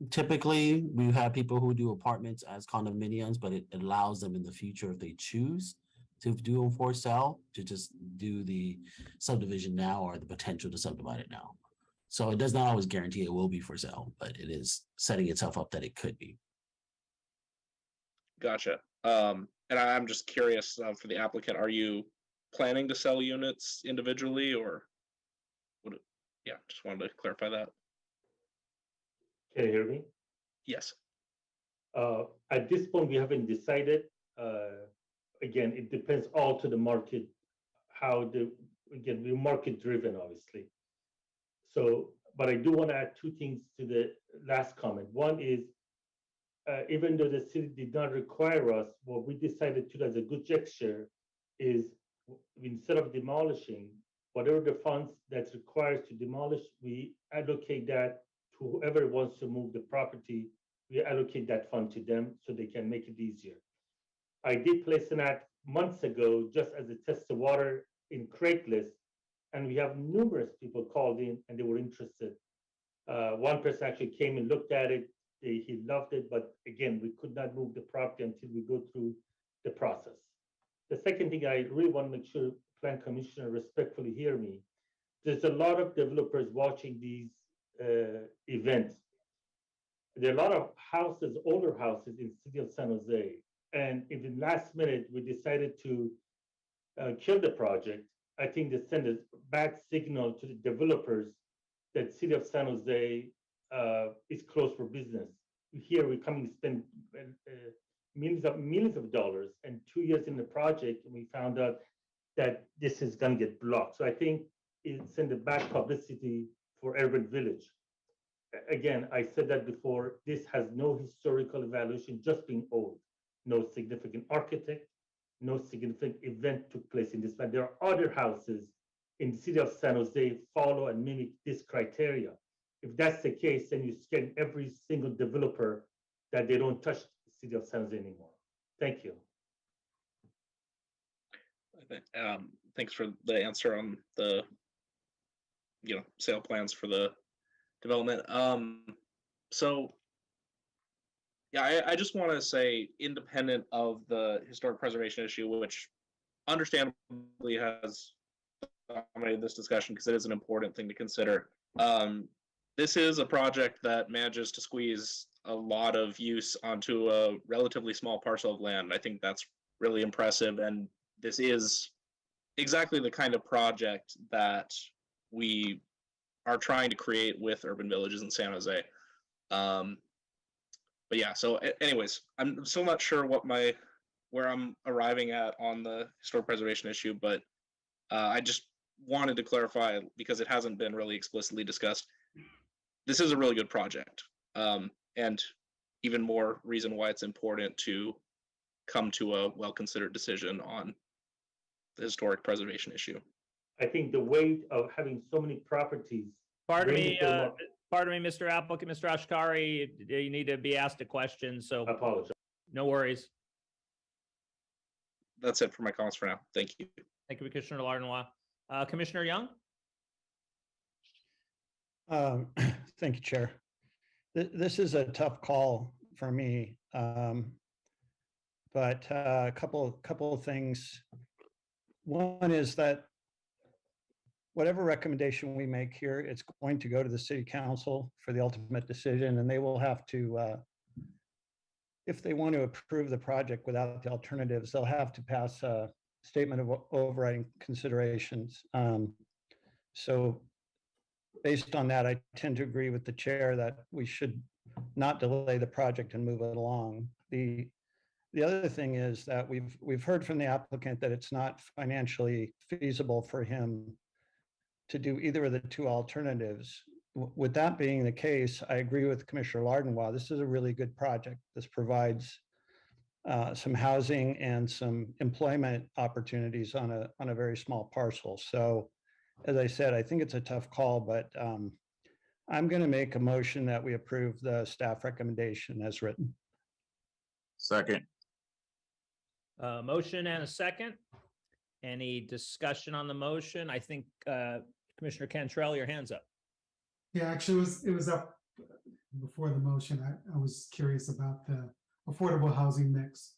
typically we have people who do apartments as condominiums, but it allows them in the future, if they choose to do them for sale, to just do the subdivision now or the potential to subdivide it now. So it does not always guarantee it will be for sale, but it is setting itself up that it could be. Gotcha. And I'm just curious, for the applicant, are you planning to sell units individually, or would it? Yeah, just wanted to clarify that. Can you hear me? Yes. At this point, we haven't decided. Again, it depends all to the market, we're market driven, obviously. So, but I do want to add 2 things to the last comment. One is, even though the city did not require us, what we decided to do as a good gesture is, instead of demolishing, whatever the funds that's required to demolish, we allocate that to whoever wants to move the property. We allocate that fund to them so they can make it easier. I did place an ad months ago just as a test of water in Craigslist, and we have numerous people called in and they were interested. One person actually came and looked at it. He loved it, but again, we could not move the property until we go through the process. The second thing I really want to make sure Plan Commissioner respectfully hear me. There's a lot of developers watching these events. There are a lot of houses, older houses in the city of San Jose. And if in last minute we decided to kill the project, I think they send a bad signal to the developers that city of San Jose is closed for business. Here we're coming to spend millions of dollars, and 2 years in the project, and we found out that this is going to get blocked. So I think it sent a bad publicity for Urban Village. Again, I said that before, this has no historical evaluation, just being old. No significant architect, no significant event took place in this. But there are other houses in the city of San Jose follow and mimic this criteria. If that's the case, then you scan every single developer that they don't touch the city of San Jose anymore. Thank you. Thanks for the answer on the sale plans for the development. So yeah, I just want to say, independent of the historic preservation issue, which understandably has dominated this discussion because it is an important thing to consider. This is a project that manages to squeeze a lot of use onto a relatively small parcel of land. I think that's really impressive, and this is exactly the kind of project that we are trying to create with urban villages in San Jose. But yeah, so anyways, I'm still not sure where I'm arriving at on the historic preservation issue, but I just wanted to clarify, because it hasn't been really explicitly discussed. This is a really good project, and even more reason why it's important to come to a well-considered decision on the historic preservation issue. I think the weight of having so many properties. Pardon me, Mr. Applicant, Mr. Ashkari, you need to be asked a question, so. I apologize. No worries. That's it for my comments for now. Thank you. Thank you, Commissioner Lardenois. Commissioner Young? Thank you, Chair. This is a tough call for me, but a couple of things. One is that whatever recommendation we make here, it's going to go to the City Council for the ultimate decision, and they will have to, if they want to approve the project without the alternatives, they'll have to pass a statement of overriding considerations. So based on that, I tend to agree with the chair that we should not delay the project and move it along. The other thing is that we've heard from the applicant that it's not financially feasible for him to do either of the two alternatives. With that being the case, I agree with Commissioner Lardenois. This is a really good project. This provides some housing and some employment opportunities on a very small parcel. So, as I said, I think it's a tough call, but I'm going to make a motion that we approve the staff recommendation as written. Second. Motion and a second. Any discussion on the motion? I think Commissioner Cantrell, your hand's up. Yeah, actually, it was up before the motion. I was curious about the affordable housing mix,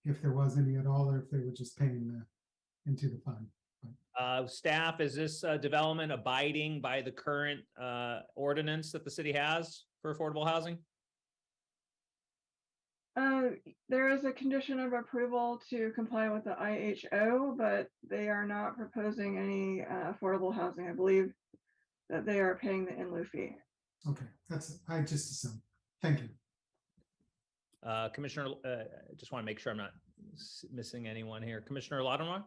if there was any at all, or if they were just paying into the fund. Staff, is this development abiding by the current ordinance that the city has for affordable housing? There is a condition of approval to comply with the IHO, but they are not proposing any affordable housing. I believe that they are paying the in lieu fee. Okay, I just assumed. Thank you. Commissioner, just want to make sure I'm not missing anyone here. Commissioner Lardenois?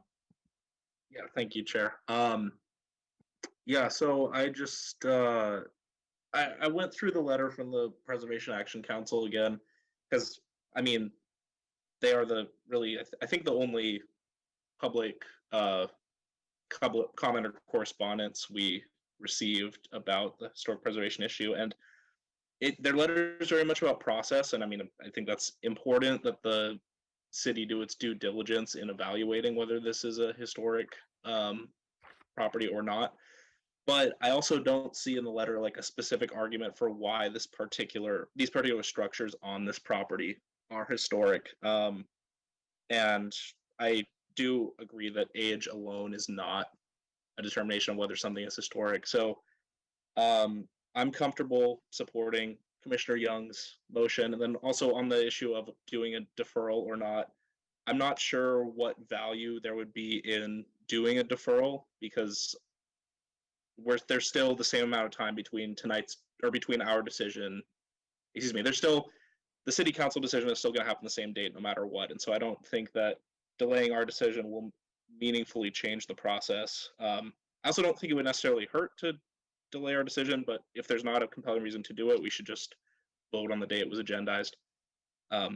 Yeah, thank you, Chair. Yeah, so I just I went through the letter from the Preservation Action Council again, because I mean, they are I think the only public comment or correspondence we received about the historic preservation issue, and their letter is very much about process, and I mean, I think that's important that the city do its due diligence in evaluating whether this is a historic property or not. But I also don't see in the letter like a specific argument for why these particular structures on this property are historic. And I do agree that age alone is not a determination of whether something is historic. So I'm comfortable supporting Commissioner Young's motion. And then also on the issue of doing a deferral or not, I'm not sure what value there would be in doing a deferral because there's still the same amount of time between our decision. Excuse me, there's still the city council decision is still going to happen the same date no matter what. And so I don't think that delaying our decision will meaningfully change the process. I also don't think it would necessarily hurt to delay our decision, but if there's not a compelling reason to do it, we should just vote on the day it was agendized.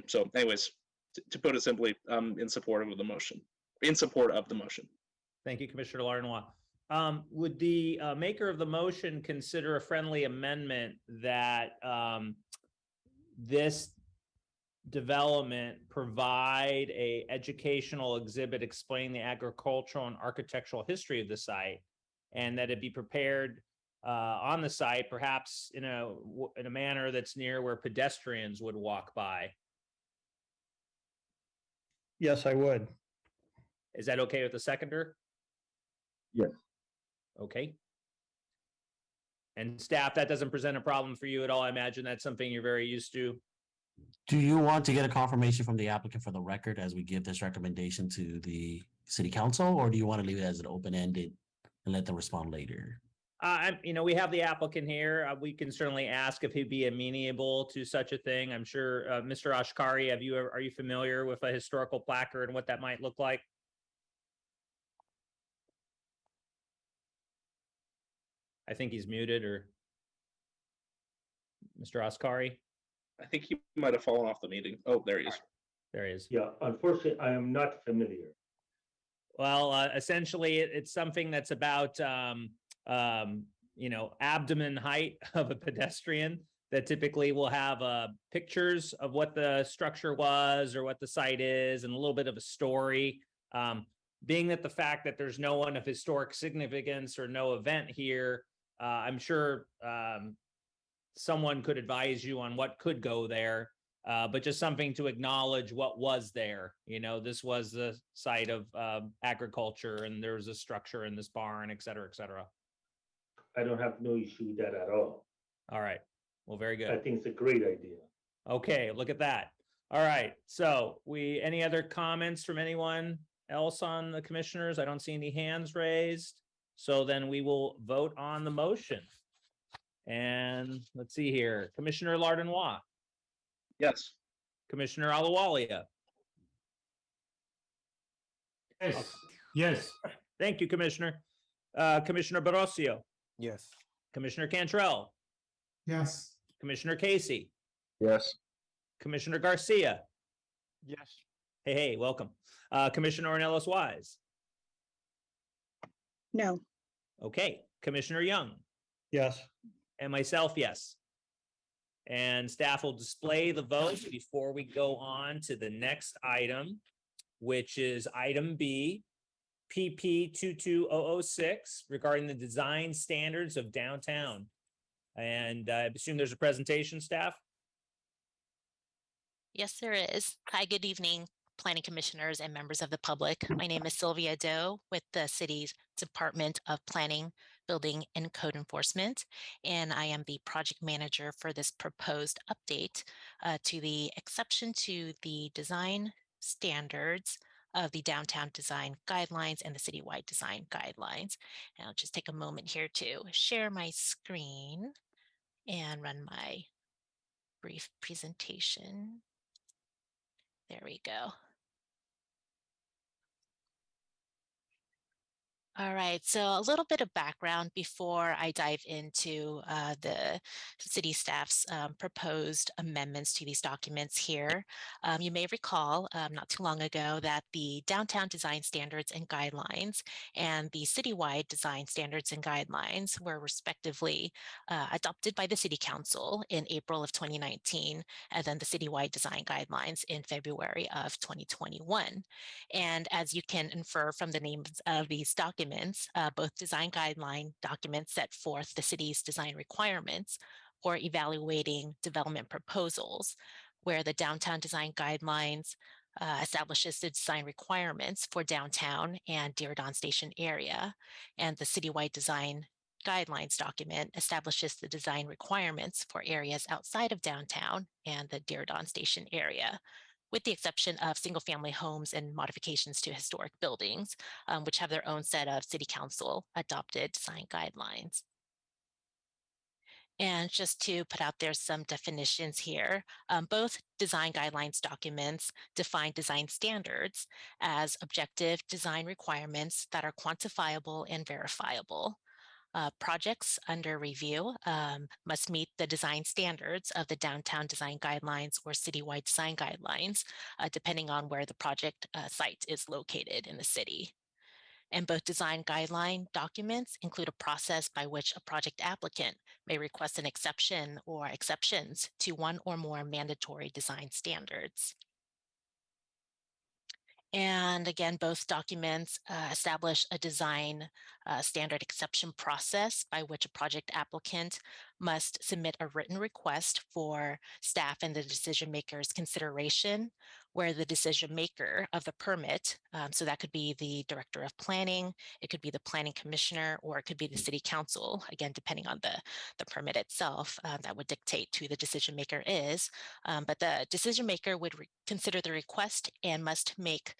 So anyways, to put it simply, in support of the motion. Thank you, Commissioner Larnois. Would the maker of the motion consider a friendly amendment that this development provide a educational exhibit explaining the agricultural and architectural history of the site, and that it be prepared on the site, perhaps in a manner that's near where pedestrians would walk by? Yes, I would. Is that okay with the seconder? Yes. Okay. And staff, that doesn't present a problem for you at all. I imagine that's something you're very used to. Do you want to get a confirmation from the applicant for the record as we give this recommendation to the city council, or do you want to leave it as an open-ended and let them respond later? We have the applicant here. We can certainly ask if he'd be amenable to such a thing. I'm sure, Mr. Ashkari, are you familiar with a historical placard and what that might look like? I think he's muted, or Mr. Ashkari. I think he might have fallen off the meeting. Oh, there he is. There he is. Yeah, unfortunately, I am not familiar. Well, essentially, it's something that's about abdomen height of a pedestrian that typically will have pictures of what the structure was or what the site is and a little bit of a story. Being that the fact that there's no one of historic significance or no event here, I'm sure someone could advise you on what could go there, but just something to acknowledge what was there. This was the site of agriculture, and there was a structure in this barn, et cetera, et cetera. I don't have no issue with that at all. All right. Well, very good. I think it's a great idea. Okay, look at that. All right. So any other comments from anyone else on the commissioners? I don't see any hands raised. So then we will vote on the motion. And let's see here. Commissioner Lardenois. Yes. Commissioner Alawalia. Yes. Yes. Thank you, Commissioner. Commissioner Barocio. Yes. Commissioner Cantrell. Yes. Commissioner Casey. Yes. Commissioner Garcia. Yes. Hey, welcome. Commissioner Ornelas Wise. No. Okay. Commissioner Young. Yes. And myself, yes. And staff will display the vote before we go on to the next item, which is item B, PP 22006, regarding the design standards of downtown. And I assume there's a presentation, staff? Yes, there is. Hi, good evening, planning commissioners and members of the public. My name is Sylvia Doe with the city's Department of Planning, Building and Code Enforcement, and I am the project manager for this proposed update to the exception to the design standards of the downtown design guidelines and the citywide design guidelines. And I'll just take a moment here to share my screen and run my brief presentation. There we go. All right, so a little bit of background before I dive into the city staff's proposed amendments to these documents here. You may recall not too long ago that the downtown design standards and guidelines and the citywide design standards and guidelines were respectively adopted by the City Council in April of 2019, and then the citywide design guidelines in February of 2021. And as you can infer from the names of these documents, both design guideline documents set forth the city's design requirements for evaluating development proposals, where the downtown design guidelines establishes the design requirements for downtown and Diridon Station area, and the citywide design guidelines document establishes the design requirements for areas outside of downtown and the Diridon Station area, with the exception of single-family homes and modifications to historic buildings, which have their own set of City Council adopted design guidelines. And just to put out there some definitions here, both design guidelines documents define design standards as objective design requirements that are quantifiable and verifiable. Projects under review must meet the design standards of the downtown design guidelines or citywide design guidelines, depending on where the project site is located in the city. And both design guideline documents include a process by which a project applicant may request an exception or exceptions to one or more mandatory design standards. And again, both documents establish a design standard exception process by which a project applicant must submit a written request for staff and the decision maker's consideration, where the decision maker of the permit, so that could be the director of planning, it could be the planning commissioner, or it could be the city council, again, depending on the permit itself, that would dictate who the decision maker is. But the decision maker would consider the request and must make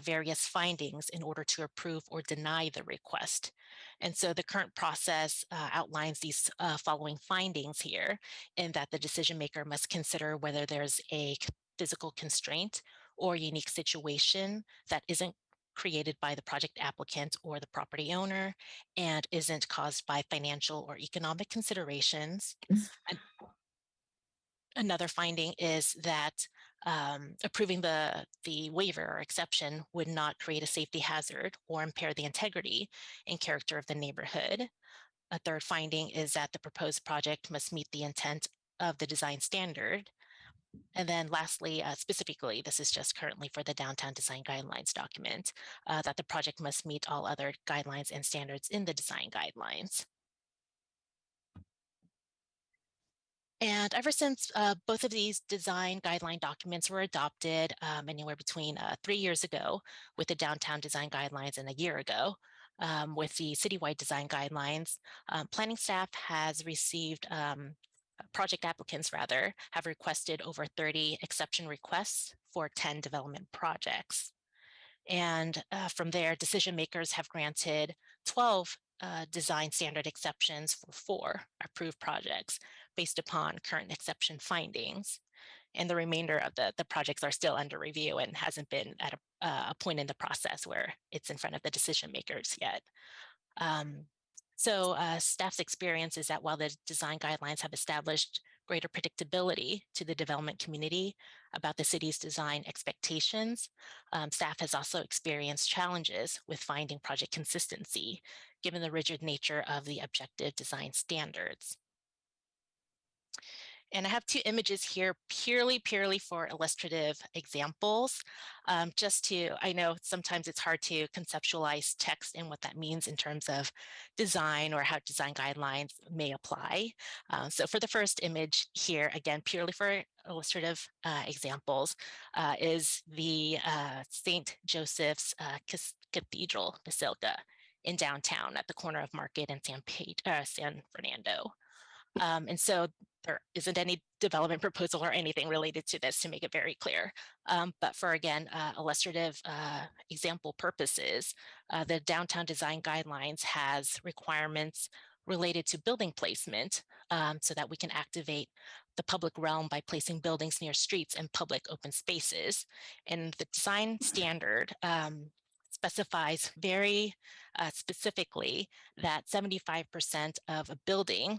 various findings in order to approve or deny the request. And so the current process outlines these following findings here, in that the decision maker must consider whether there's a physical constraint or unique situation that isn't created by the project applicant or the property owner and isn't caused by financial or economic considerations. And another finding is that approving the waiver or exception would not create a safety hazard or impair the integrity and character of the neighborhood. A third finding is that the proposed project must meet the intent of the design standard. And then lastly, specifically, this is just currently for the downtown design guidelines document, that the project must meet all other guidelines and standards in the design guidelines. And ever since both of these design guideline documents were adopted anywhere between 3 years ago with the downtown design guidelines and a year ago with the citywide design guidelines, planning staff has received, project applicants rather, have requested over 30 exception requests for 10 development projects. And from there, decision makers have granted 12 design standard exceptions for 4 approved projects based upon current exception findings. And the remainder of the projects are still under review and hasn't been at a point in the process where it's in front of the decision makers yet. So staff's experience is that while the design guidelines have established greater predictability to the development community about the city's design expectations, staff has also experienced challenges with finding project consistency, given the rigid nature of the objective design standards. And I have 2 images here purely for illustrative examples. I know sometimes it's hard to conceptualize text and what that means in terms of design or how design guidelines may apply. So for the first image here, again, purely for illustrative examples, is the St. Joseph's Cathedral Basilica in downtown at the corner of Market and San Fernando. And so there isn't any development proposal or anything related to this, to make it very clear. But for, again, illustrative example purposes, the downtown design guidelines has requirements related to building placement so that we can activate the public realm by placing buildings near streets and public open spaces. And the design standard specifies very specifically that 75% of a building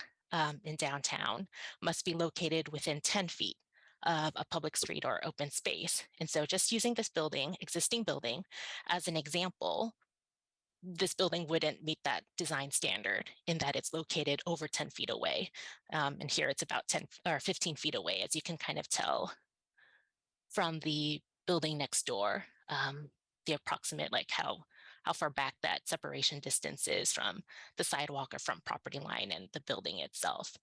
in downtown must be located within 10 feet of a public street or open space. And so just using this building, existing building, as an example, this building wouldn't meet that design standard in that it's located over 10 feet away. And here it's about 10 or 15 feet away, as you can kind of tell from the building next door, the approximate, like how far back that separation distance is from the sidewalk or from property line and the building itself.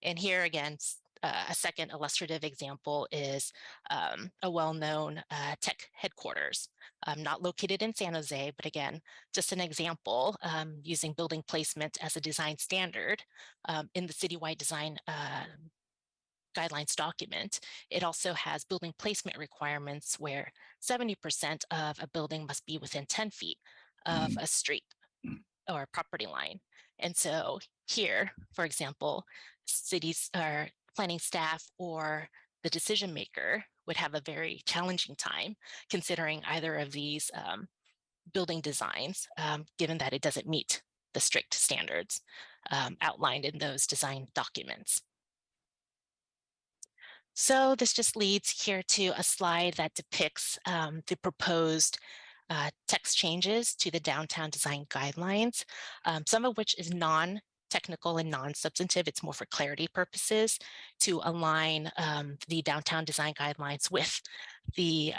And here again, a second illustrative example is a well-known tech headquarters, not located in San Jose, but again, just an example using building placement as a design standard in the citywide design guidelines document. It also has building placement requirements where 70% of a building must be within 10 feet of a street or property line. And so here, for example, cities or planning staff or the decision maker would have a very challenging time considering either of these building designs, given that it doesn't meet the strict standards outlined in those design documents. So this just leads here to a slide that depicts the proposed text changes to the downtown design guidelines, some of which is non-technical and non-substantive. It's more for clarity purposes to align the downtown design guidelines with the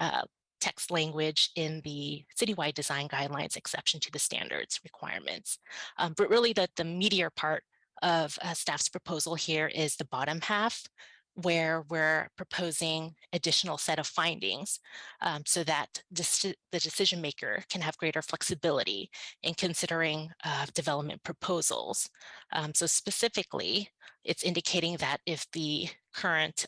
text language in the citywide design guidelines exception to the standards requirements. But really the meatier part of staff's proposal here is the bottom half, where we're proposing additional set of findings so that the decision maker can have greater flexibility in considering development proposals. So specifically, it's indicating that if the current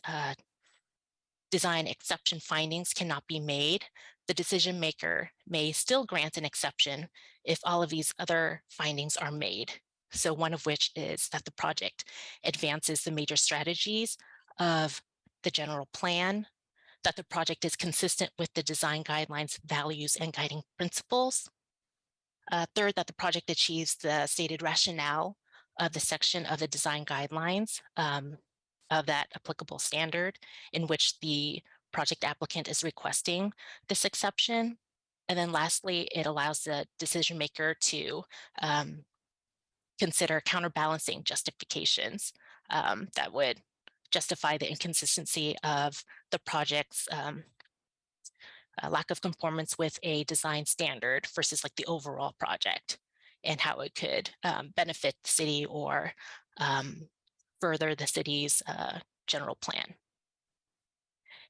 design exception findings cannot be made, the decision maker may still grant an exception if all of these other findings are made. So one of which is that the project advances the major strategies of the general plan, that the project is consistent with the design guidelines, values, and guiding principles. Third, that the project achieves the stated rationale of the section of the design guidelines of that applicable standard in which the project applicant is requesting this exception. And then lastly, it allows the decision maker to consider counterbalancing justifications that would justify the inconsistency of the project's lack of conformance with a design standard versus like the overall project and how it could benefit the city or further the city's general plan.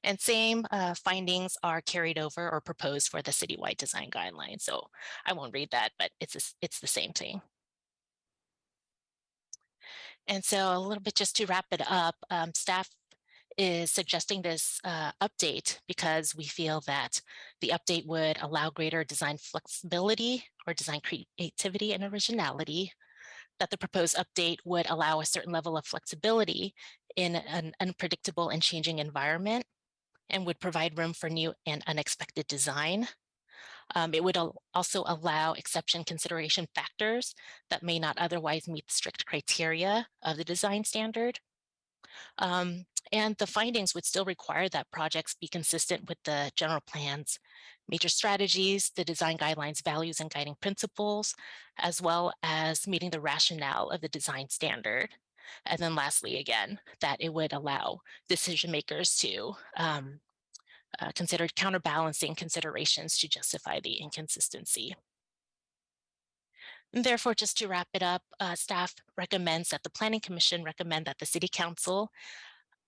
And same findings are carried over or proposed for the citywide design guidelines. So I won't read that, but it's the same thing. And so a little bit just to wrap it up, staff is suggesting this update because we feel that the update would allow greater design flexibility or design creativity and originality, that the proposed update would allow a certain level of flexibility in an unpredictable and changing environment and would provide room for new and unexpected design. It would also allow exception consideration factors that may not otherwise meet the strict criteria of the design standard. And the findings would still require that projects be consistent with the general plan's major strategies, the design guidelines, values, and guiding principles, as well as meeting the rationale of the design standard. And then lastly, again, that it would allow decision makers to consider counterbalancing considerations to justify the inconsistency. And therefore, just to wrap it up, staff recommends that the Planning Commission recommend that the City Council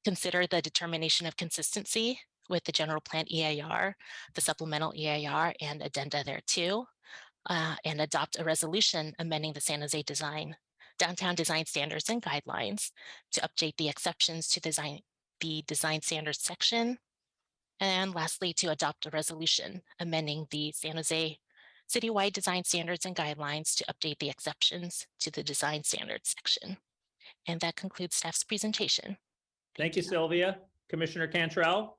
consider the determination of consistency with the general plan EIR, the supplemental EIR, and addenda thereto, and adopt a resolution amending the San Jose downtown design standards and guidelines to update the exceptions to the design standards section. And lastly, to adopt a resolution amending the San Jose citywide design standards and guidelines to update the exceptions to the design standards section. And that concludes staff's presentation. Thank you, Sylvia. Commissioner Cantrell?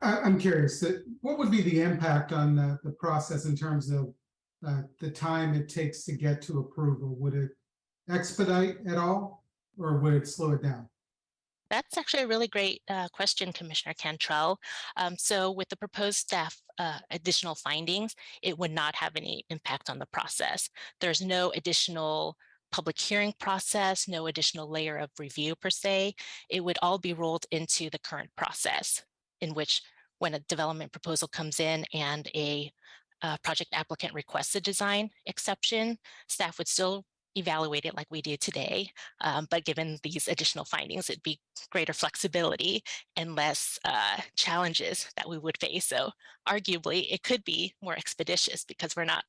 I'm curious, what would be the impact on the process in terms of the time it takes to get to approval? Would it expedite at all, or would it slow it down? That's actually a really great question, Commissioner Cantrell. So with the proposed staff additional findings, it would not have any impact on the process. There's no additional public hearing process, no additional layer of review per se. It would all be rolled into the current process, in which when a development proposal comes in and a project applicant requests a design exception, staff would still evaluate it like we do today. But given these additional findings, it'd be greater flexibility and less challenges that we would face. So arguably, it could be more expeditious because we're not,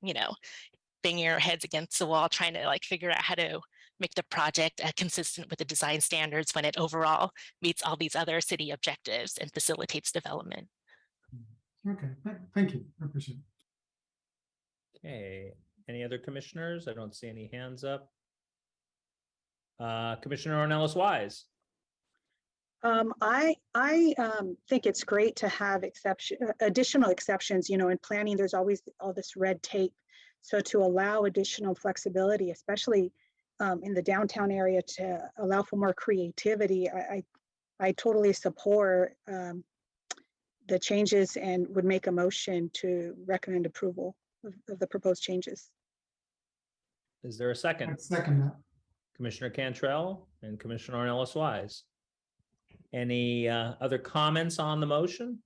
banging our heads against the wall trying to figure out how to make the project consistent with the design standards when it overall meets all these other city objectives and facilitates development. Okay, thank you. I appreciate it. Okay, any other commissioners? I don't see any hands up. Commissioner Ornelas Wise. I think it's great to have additional exceptions. In planning, there's always all this red tape. So to allow additional flexibility, especially in the downtown area, to allow for more creativity, I totally support the changes and would make a motion to recommend approval of the proposed changes. Is there a second? I'd second that. Commissioner Cantrell and Commissioner Ornelas Wise. Any other comments on the motion?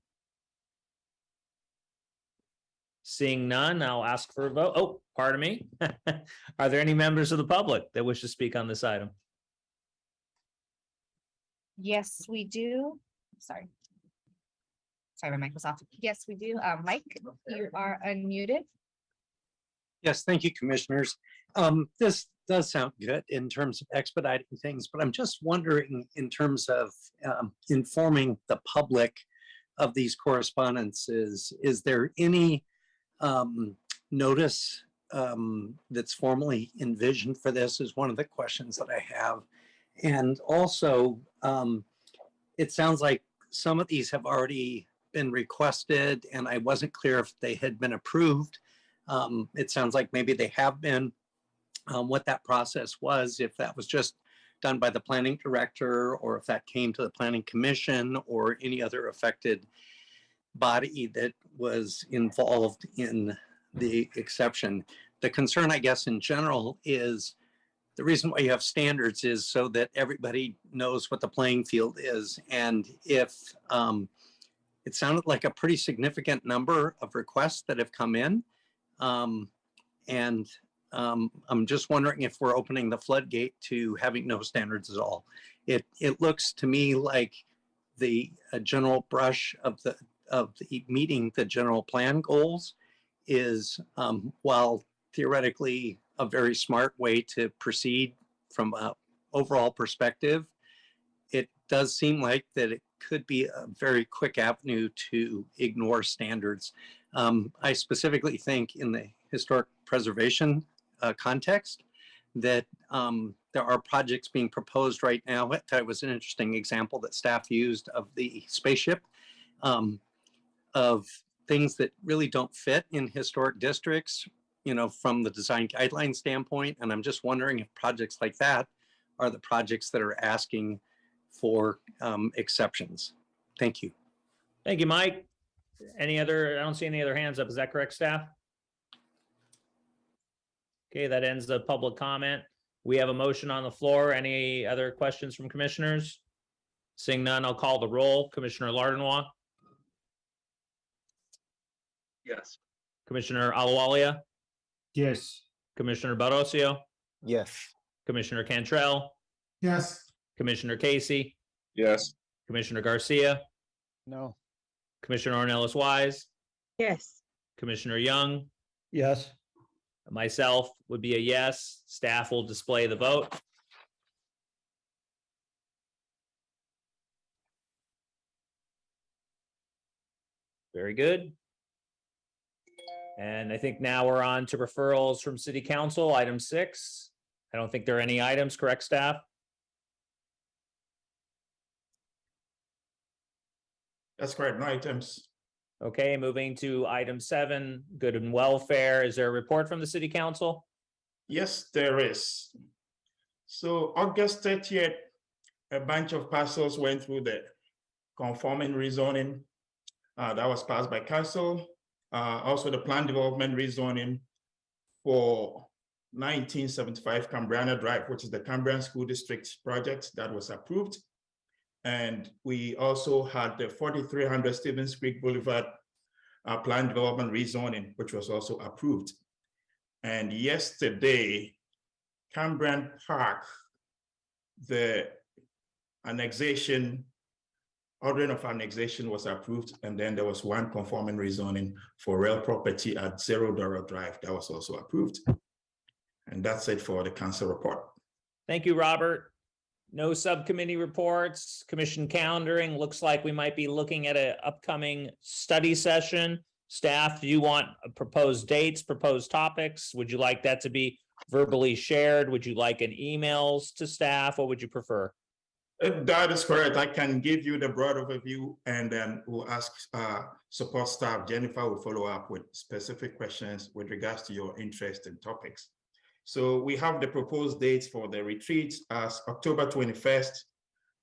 Seeing none, I'll ask for a vote. Oh, pardon me. Are there any members of the public that wish to speak on this item? Yes, we do. Sorry, my mic was off. Yes, we do. Mike, you are unmuted. Yes, thank you, commissioners. This does sound good in terms of expediting things, but I'm just wondering in terms of informing the public of these correspondences, is there any notice that's formally envisioned for this is one of the questions that I have. And also, it sounds like some of these have already been requested and I wasn't clear if they had been approved. It sounds like maybe they have been, what that process was, if that was just done by the planning director or if that came to the planning commission or any other affected body that was involved in the exception. The concern, I guess, in general is the reason why you have standards is so that everybody knows what the playing field is. And if it sounded like a pretty significant number of requests that have come in, and I'm just wondering if we're opening the floodgate to having no standards at all. It looks to me like the general brush of the meeting the general plan goals is, while theoretically a very smart way to proceed from an overall perspective, it does seem like that it could be a very quick avenue to ignore standards. I specifically think in the historic preservation context that there are projects being proposed right now. That was an interesting example that staff used of the spaceship, of things that really don't fit in historic districts, from the design guideline standpoint. And I'm just wondering if projects like that are the projects that are asking for exceptions. Thank you. Thank you, Mike. I don't see any other hands up. Is that correct, staff? Okay, that ends the public comment. We have a motion on the floor. Any other questions from commissioners? Seeing none, I'll call the roll. Commissioner Lardenois. Yes. Commissioner Ahluwalia. Yes. Commissioner Barocio. Yes. Commissioner Cantrell. Yes. Commissioner Casey. Yes. Commissioner Garcia. No. Commissioner Ornelas Wise. Yes. Commissioner Young. Yes. Myself would be a yes. Staff will display the vote. Very good. And I think now we're on to referrals from City Council, item 6. I don't think there are any items, correct, staff? That's correct. No items. Okay, moving to item 7, good and welfare. Is there a report from the city council? Yes, there is. So August 30th, a bunch of parcels went through the conforming rezoning that was passed by council. Also the plan development rezoning for 1975 Cambriana Drive, which is the Cambrian School District project that was approved. And we also had the 4300 Stevens Creek Boulevard plan development rezoning, which was also approved. And yesterday, Cambrian Park, the annexation, ordering of annexation was approved, and then there was one conforming rezoning for real property at $0 Drive that was also approved. And that's it for the council report. Thank you, Robert. No subcommittee reports, commission calendaring. Looks like we might be looking at an upcoming study session. Staff, do you want proposed dates, proposed topics? Would you like that to be verbally shared? Would you like an emails to staff? What would you prefer? That is correct. I can give you the broad overview, and then we'll ask support staff. Jennifer will follow up with specific questions with regards to your interest in topics. So we have the proposed dates for the retreat as October 21st,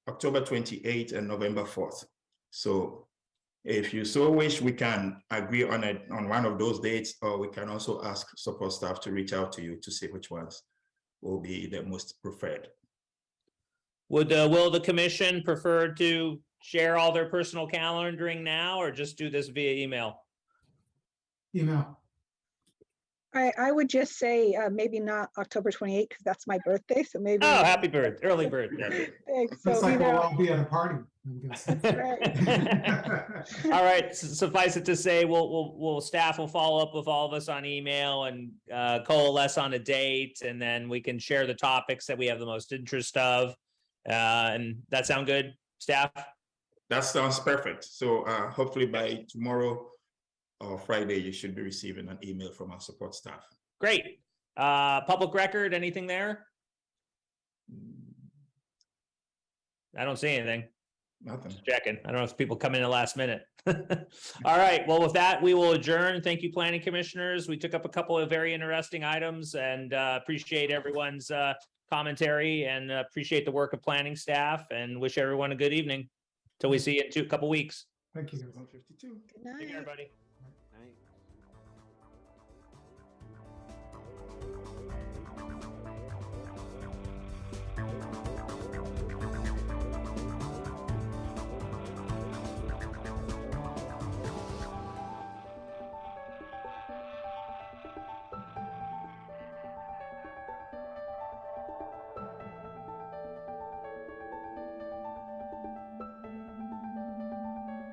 October 28th, and November 4th. So if you so wish, we can agree on one of those dates, or we can also ask support staff to reach out to you to see which ones will be the most preferred. Will the commission prefer to share all their personal calendaring now, or just do this via email? Email. I would just say maybe not October 28th because that's my birthday. So maybe. Oh, happy birthday, early birthday. Thanks. Looks So, like you we'll know, all be at a party. I'm guessing. All right, suffice it to say, staff will follow up with all of us on email and coalesce on a date, and then we can share the topics that we have the most interest of. And that sound good, staff? That sounds perfect. So hopefully by tomorrow or Friday, you should be receiving an email from our support staff. Great. Public record, anything there? I don't see anything. Nothing. Just checking. I don't know if people come in at the last minute. All right. Well, with that, we will adjourn. Thank you, planning commissioners. We took up a couple of very interesting items, and appreciate everyone's commentary, and appreciate the work of planning staff, and wish everyone a good evening till we see you in a couple weeks. Thank you. 152. good night. Take care, everybody.